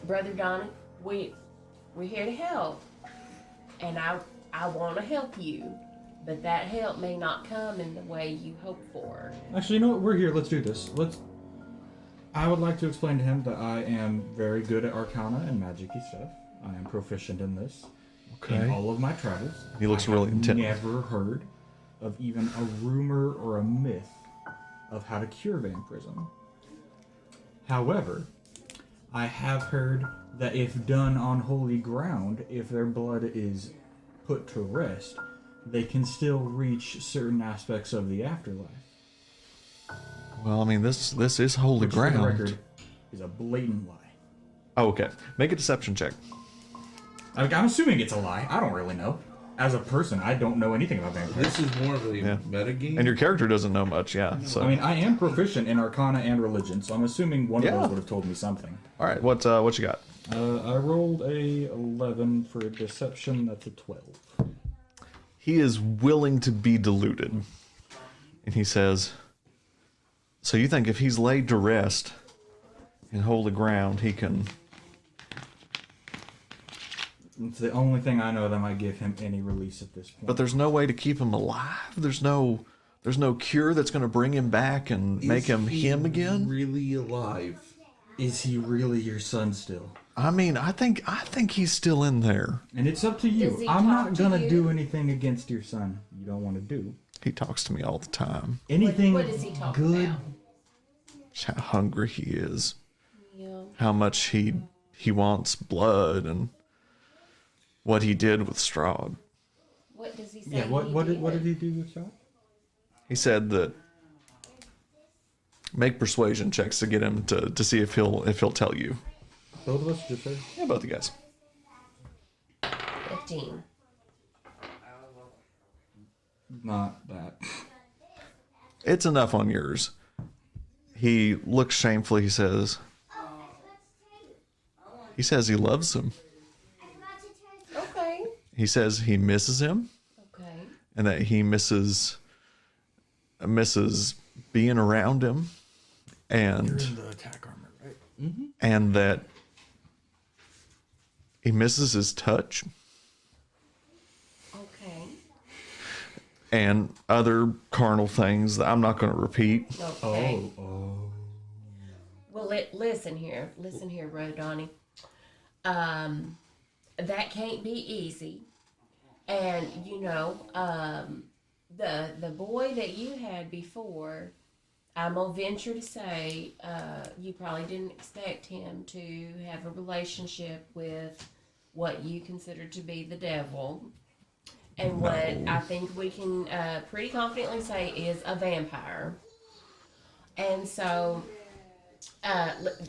S5: Brother Donnie, we're here to help, and I want to help you, but that help may not come in the way you hope for.
S3: Actually, you know what? We're here. Let's do this. I would like to explain to him that I am very good at Arcana and magic-y stuff. I am proficient in this.
S2: Okay.
S3: In all of my travels.
S2: He looks
S3: I
S2: really
S3: have
S2: intent.
S3: Never heard of even a rumor or a myth of how to cure vampirism. However, I have heard that if done on holy ground, if their blood is put to rest, they can still reach certain aspects of the afterlife.
S2: Well, I mean, this is holy
S3: Which, for the
S2: ground.
S3: record, is a blatant lie.
S2: Oh, okay. Make a deception check.
S3: I'm assuming it's a lie. I don't really know. As a person, I don't know anything about vampires.
S1: This is more of a
S2: Yeah.
S1: metagame.
S2: And your character doesn't know much, yeah. So,
S3: I mean, I am proficient in Arcana and religion, so I'm assuming one of
S2: Yeah.
S3: those would have told me something.
S2: all right. What you got?
S3: I rolled a 11 for a deception. That's a 12.
S2: He is willing to be deluded, and he says, "So you think if he's laid to rest in holy ground, he can?"
S3: It's the only thing I know that might give him any release at this point.
S2: But there's no way to keep him alive. There's no cure that's going to bring him back and make him
S1: he
S2: him again.
S1: Really alive?
S3: Is he really your son still?
S2: I mean, I think he's still in there.
S3: And it's up to
S5: Does
S3: you.
S5: he
S3: I'm
S5: talk
S3: not
S5: to
S3: gonna
S5: you?
S3: do anything against your son. You don't want to do
S2: He talks to me all the time.
S3: anything
S5: What does he talk
S3: good.
S5: about?
S2: Just how hungry he is.
S5: Yeah.
S2: How much he wants blood and what he did with Strahd.
S5: What does he say?
S3: Yeah. What did he do with Shot?
S2: He said that make persuasion checks to get him to see if he'll tell you.
S3: Both of us just said.
S2: Yeah, both of you guys.
S5: 15.
S3: Not that.
S2: It's enough on yours. He looks shamefully. He says he loves him.
S5: Okay.
S2: He says he misses him
S5: Okay.
S2: and that he misses being around him and
S3: The attack armor, right?
S2: and that he misses his touch
S5: Okay.
S2: and other carnal things that I'm not going to repeat.
S5: Okay.
S3: Oh.
S5: Well, listen here, Brother Donnie. That can't be easy, and you know, the boy that you had before, I'm gonna venture to say, you probably didn't expect him to have a relationship with what you consider to be the devil, and what I think we can pretty confidently say is a vampire. And so,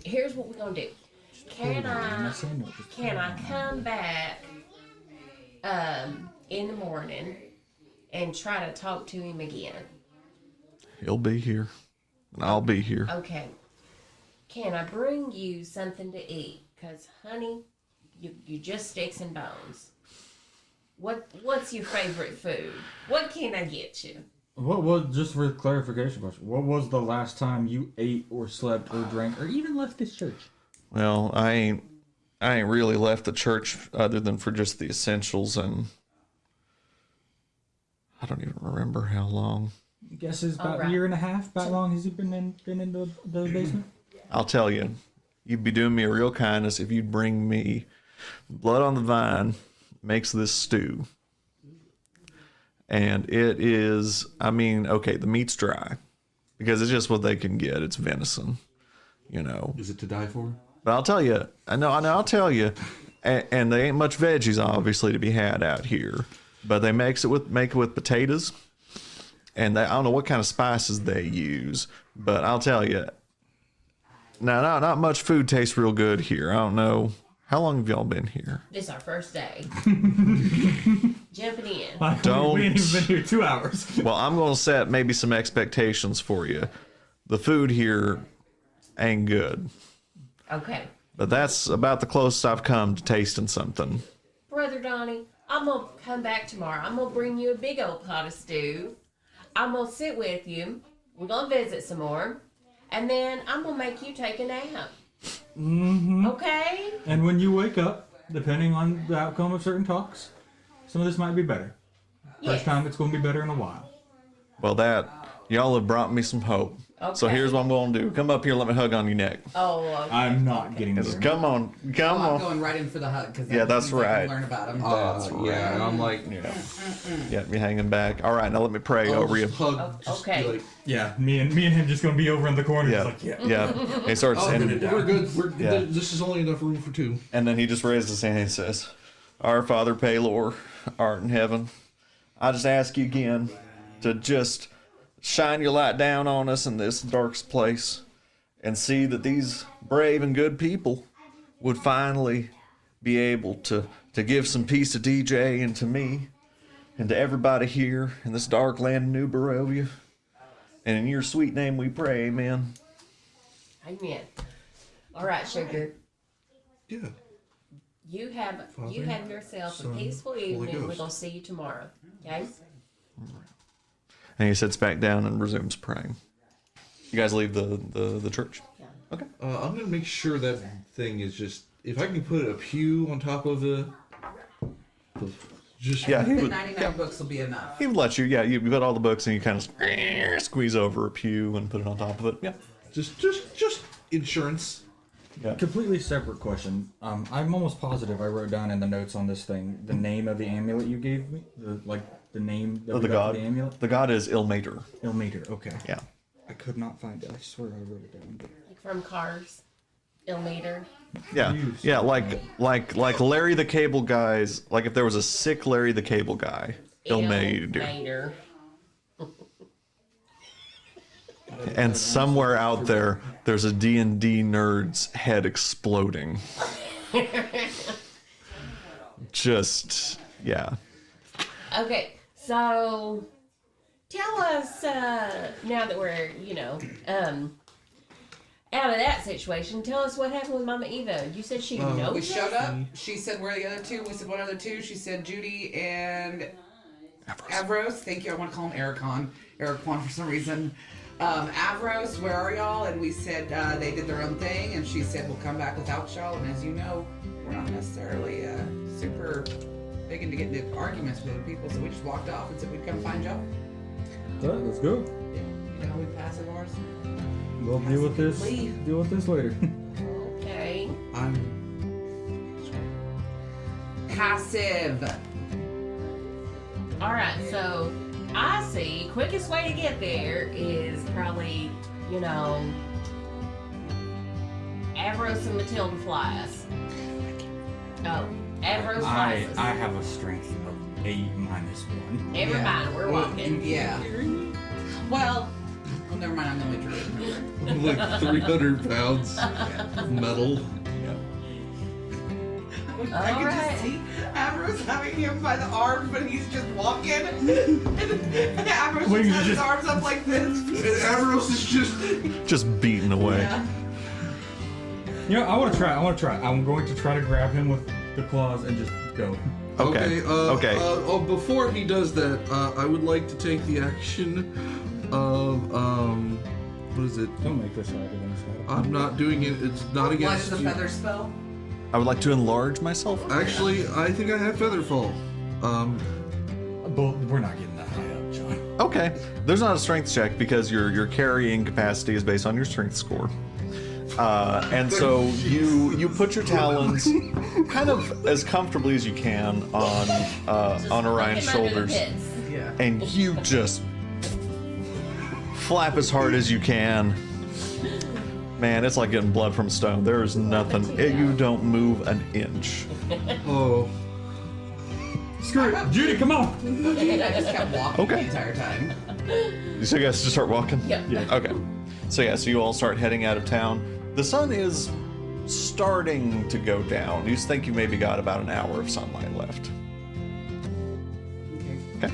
S5: here's what we're gonna do. Can I come back in the morning and try to talk to him again?
S2: He'll be here and I'll be here.
S5: Okay. Can I bring you something to eat? Because, honey, you just sticks and bones. What's your favorite food? What can I get you?
S3: What? Just for clarification, what was the last time you ate or slept or drank or even left this church?
S2: Well, I ain't really left the church other than for just the essentials, and I don't even remember how long.
S3: Guess it's about
S5: Alright.
S3: a year and a half. About long has he been in the basement?
S2: I'll tell you, you'd be doing me a real kindness if you'd bring me Blood on the Vine makes this stew. And it is, I mean, okay, the meat's dry because it's just what they can get. It's venison, you know.
S1: Is it to die for?
S2: But I'll tell you, I'll tell you, and there ain't much veggies obviously to be had out here, but they make it with potatoes, and I don't know what kind of spices they use, but I'll tell you, now not much food tastes real good here. I don't know. How long have y'all been here?
S5: This is our first day. Jumping in.
S2: Don't-
S3: We ain't even been here 2 hours.
S2: Well, I'm going to set maybe some expectations for you. The food here ain't good.
S5: Okay.
S2: But that's about the closest I've come to tasting something.
S5: Brother Donnie, I'm gonna come back tomorrow. I'm gonna bring you a big old pot of stew. I'm gonna sit with you. We're gonna visit some more. And then I'm gonna make you take a nap.
S3: Mm-hmm.
S5: Okay?
S3: And when you wake up, depending on the outcome of certain talks, some of this might be better.
S5: Yes.
S3: First time it's going to be better in a while.
S2: Well, y'all have brought me some hope. So
S5: Okay.
S2: here's what I'm going to do. Come up here, let me hug on your neck.
S5: Oh,
S3: I'm not getting
S2: Just
S3: there.
S2: come on, come
S4: I'm
S2: on.
S4: going right in for the hug because
S2: Yeah, that's right.
S4: Learn about him.
S2: That's
S1: Yeah, and I'm like,
S2: Yeah, me hanging back. All right, now let me pray
S1: I'll
S2: over you.
S1: just hug.
S5: Oh,
S1: just
S5: okay.
S1: be like,
S3: Yeah, me and him just going to be over in the corner.
S2: Yeah,
S3: Just like,
S2: yeah. He starts,
S1: oh,
S2: and,
S1: we're good.
S2: Yeah.
S1: This is only enough room for two.
S2: and then he just raises his hand and he says, "Our Father, Pelor, art in heaven, I just ask you again to just shine your light down on us in this darkest place and see that these brave and good people would finally be able to give some peace to DJ and to me and to everybody here in this dark land of New Barovia. And in your sweet name we pray, amen."
S5: amen. All right, sugar.
S1: Yeah.
S5: You have yourself
S1: Son,
S5: a peaceful
S1: Holy
S5: evening. We're
S1: Ghost.
S5: gonna see you tomorrow. Okay?
S2: And he sits back down and resumes praying. You guys leave the church?
S5: Yeah.
S2: Okay.
S1: I'm gonna make sure that thing is just. If I can put a pew on top of the just
S2: Yeah, he
S4: The
S2: would,
S4: 99 books will be enough.
S2: he would let you. Yeah, you put all the books and you kind of squeeze over a pew and put it on top of it. Yeah.
S1: just insurance.
S3: Completely separate question. I'm almost positive I wrote down in the notes on this thing the name of the amulet you gave me. The name that
S2: Of
S3: we
S2: the
S3: got for
S2: god.
S3: the amulet.
S2: The god is Ilmater.
S3: Ilmater. Okay.
S2: Yeah.
S3: I could not find it. I swear I wrote it down.
S5: Like from Cars, Ilmater.
S2: Yeah.
S3: Use.
S2: Yeah, like Larry the Cable Guy's, like if there was a sick Larry the Cable Guy, Ilmater.
S5: Ilmater.
S2: And somewhere out there, there's a D&D nerd's head exploding. Just, yeah.
S5: Okay, so tell us now that we're out of that situation. Tell us what happened with Mama Eva. You said she knows
S4: We
S5: us?
S4: showed up. She said, "Where are the other two?" We said, "What other two?" She said, "Judy and Avros." Thank you. I want to call him Ericon for some reason. Avros, where are y'all? And we said they did their own thing. And she said, "We'll come back without y'all." And as you know, we're not necessarily super big into getting into arguments with other people, so we just walked off and said we'd come find y'all.
S3: All right, let's go.
S4: Yeah, you know, we passive ours.
S3: We'll deal with this.
S4: Leave.
S3: Deal with this later.
S5: Okay.
S4: Passive.
S5: All right, so I see quickest way to get there is probably, Avros and Matilda fly us. Oh, Avros flies us.
S3: I have a strength of 8 minus 1.
S5: Never mind, we're walking.
S4: Yeah. Well, never mind. I'm the only druid.
S1: Like 300 pounds of metal.
S4: I can
S5: Alright.
S4: just see Ambrose having him by the arm, but he's just walking. and Ambrose
S3: Wait,
S4: just has his
S3: just-
S4: arms up like this.
S1: And Avros is
S2: Just beating away.
S4: Yeah.
S3: You know, I want to try. I'm going to try to grab him with the claws and just go.
S2: Okay. Okay.
S1: Before he does that, I would like to take the action of what is it?
S3: Don't make this harder than it's
S1: I'm not doing it. It's not
S4: Why
S1: against
S4: does the
S1: you.
S4: feather spell?
S2: I would like to enlarge myself.
S1: Actually, I think I have Featherfall.
S3: But we're not getting that high up, John.
S2: Okay. There's not a strength check because your carrying capacity is based on your strength score. And so you put your talons kind of as comfortably as you can on Orion's
S5: Poke him under the
S2: shoulders,
S5: pits.
S4: Yeah.
S2: and you just flap as hard as you can. Man, it's like getting blood from stone. There is nothing. You don't move an inch.
S1: Oh,
S3: Screw it, Judy, come on.
S4: I just kept walking
S2: Okay.
S4: the entire time.
S2: So you guys just start walking?
S5: Yeah.
S2: Okay. So you all start heading out of town. The sun is starting to go down. You think you maybe got about an hour of sunlight left. Okay.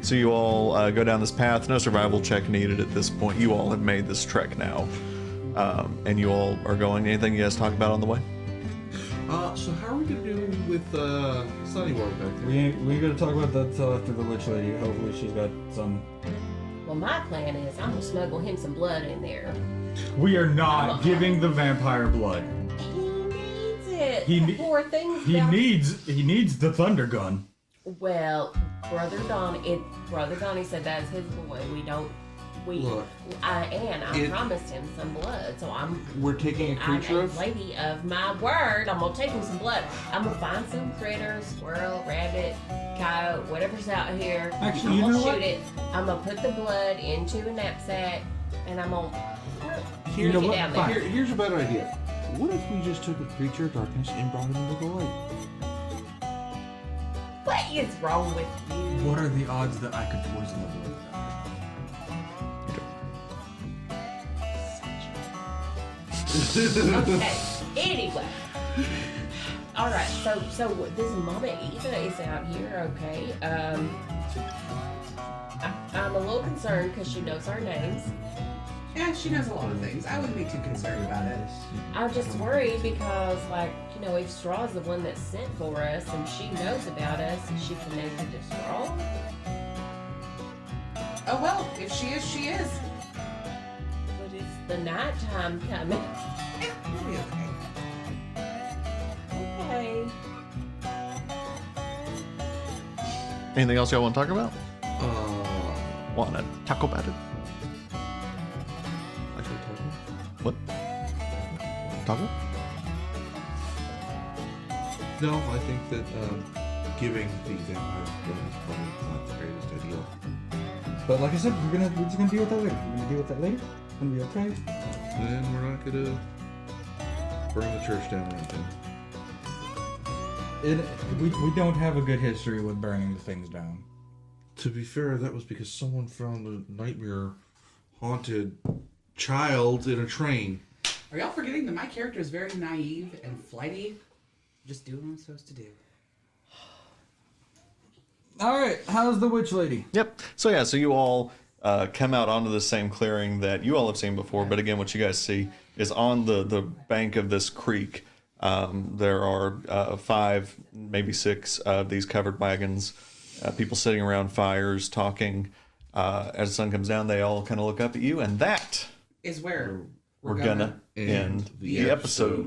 S2: So you all go down this path. No survival check needed at this point. You all have made this trek now. and you all are going. Anything you guys talk about on the way?
S1: So how are we gonna do with Sunnyboy back there?
S3: We ain't gonna talk about that till after the witch lady. Hopefully she's got some.
S5: Well, my plan is I'm gonna smuggle him some blood in there.
S3: We are not giving the vampire blood.
S5: He needs it.
S3: He
S5: Poor things.
S3: He needs the thunder gun.
S5: Well, Brother Donnie said that's his boy.
S1: Look,
S5: I promised him some blood, so
S1: we're taking a creature
S5: I'm a
S1: of.
S5: lady of my word. I'm gonna take him some blood. I'm gonna find some critter, squirrel, rabbit, coyote, whatever's out here.
S3: Actually,
S5: I'm
S3: you
S5: gonna
S3: know what?
S5: shoot it. I'm gonna put the blood into a knapsack, and I'm gonna
S3: You know
S5: stick it
S3: what?
S5: down there.
S3: Fine.
S1: Here's a better idea. What if we just took a creature of darkness and brought him into the light?
S5: What is wrong with you?
S3: What are the odds that I could poison the blood?
S5: Okay. Anyway. All right. So this Mama Eva is out here. Okay. I'm a little concerned because she knows our names.
S4: Yeah, she knows a lot of things. I wouldn't be too concerned about it.
S5: I'm just worried because, if Straw's the one that's sent for us and she knows about us, is she connected to Straw?
S4: Oh well, if she is, she is.
S5: But it's the nighttime coming.
S4: Yeah, we'll be okay.
S5: Okay.
S2: Anything else y'all want to talk about?
S1: Want
S2: Want to talk about it?
S1: actually talking?
S2: What? Taco?
S1: No, I think that giving the vampire blood is probably not the greatest idea.
S3: But like I said, we're just gonna deal with that later. We're gonna deal with that later. It's gonna be okay.
S1: Then we're not gonna burn the church down or anything.
S3: We don't have a good history with burning the things down.
S1: To be fair, that was because someone found a nightmare haunted child in a train.
S4: Are y'all forgetting that my character is very naive and flighty? Just doing what I'm supposed to do.
S3: All right, how's the witch lady?
S2: Yep. So yeah, so you all come out onto the same clearing that you all have seen before, but again, what you guys see is on the bank of this creek. There are 5, maybe 6 of these covered wagons, people sitting around fires, talking. As the sun comes down, they all kind of look up at you, and that
S4: Is where
S2: we're gonna end the episode.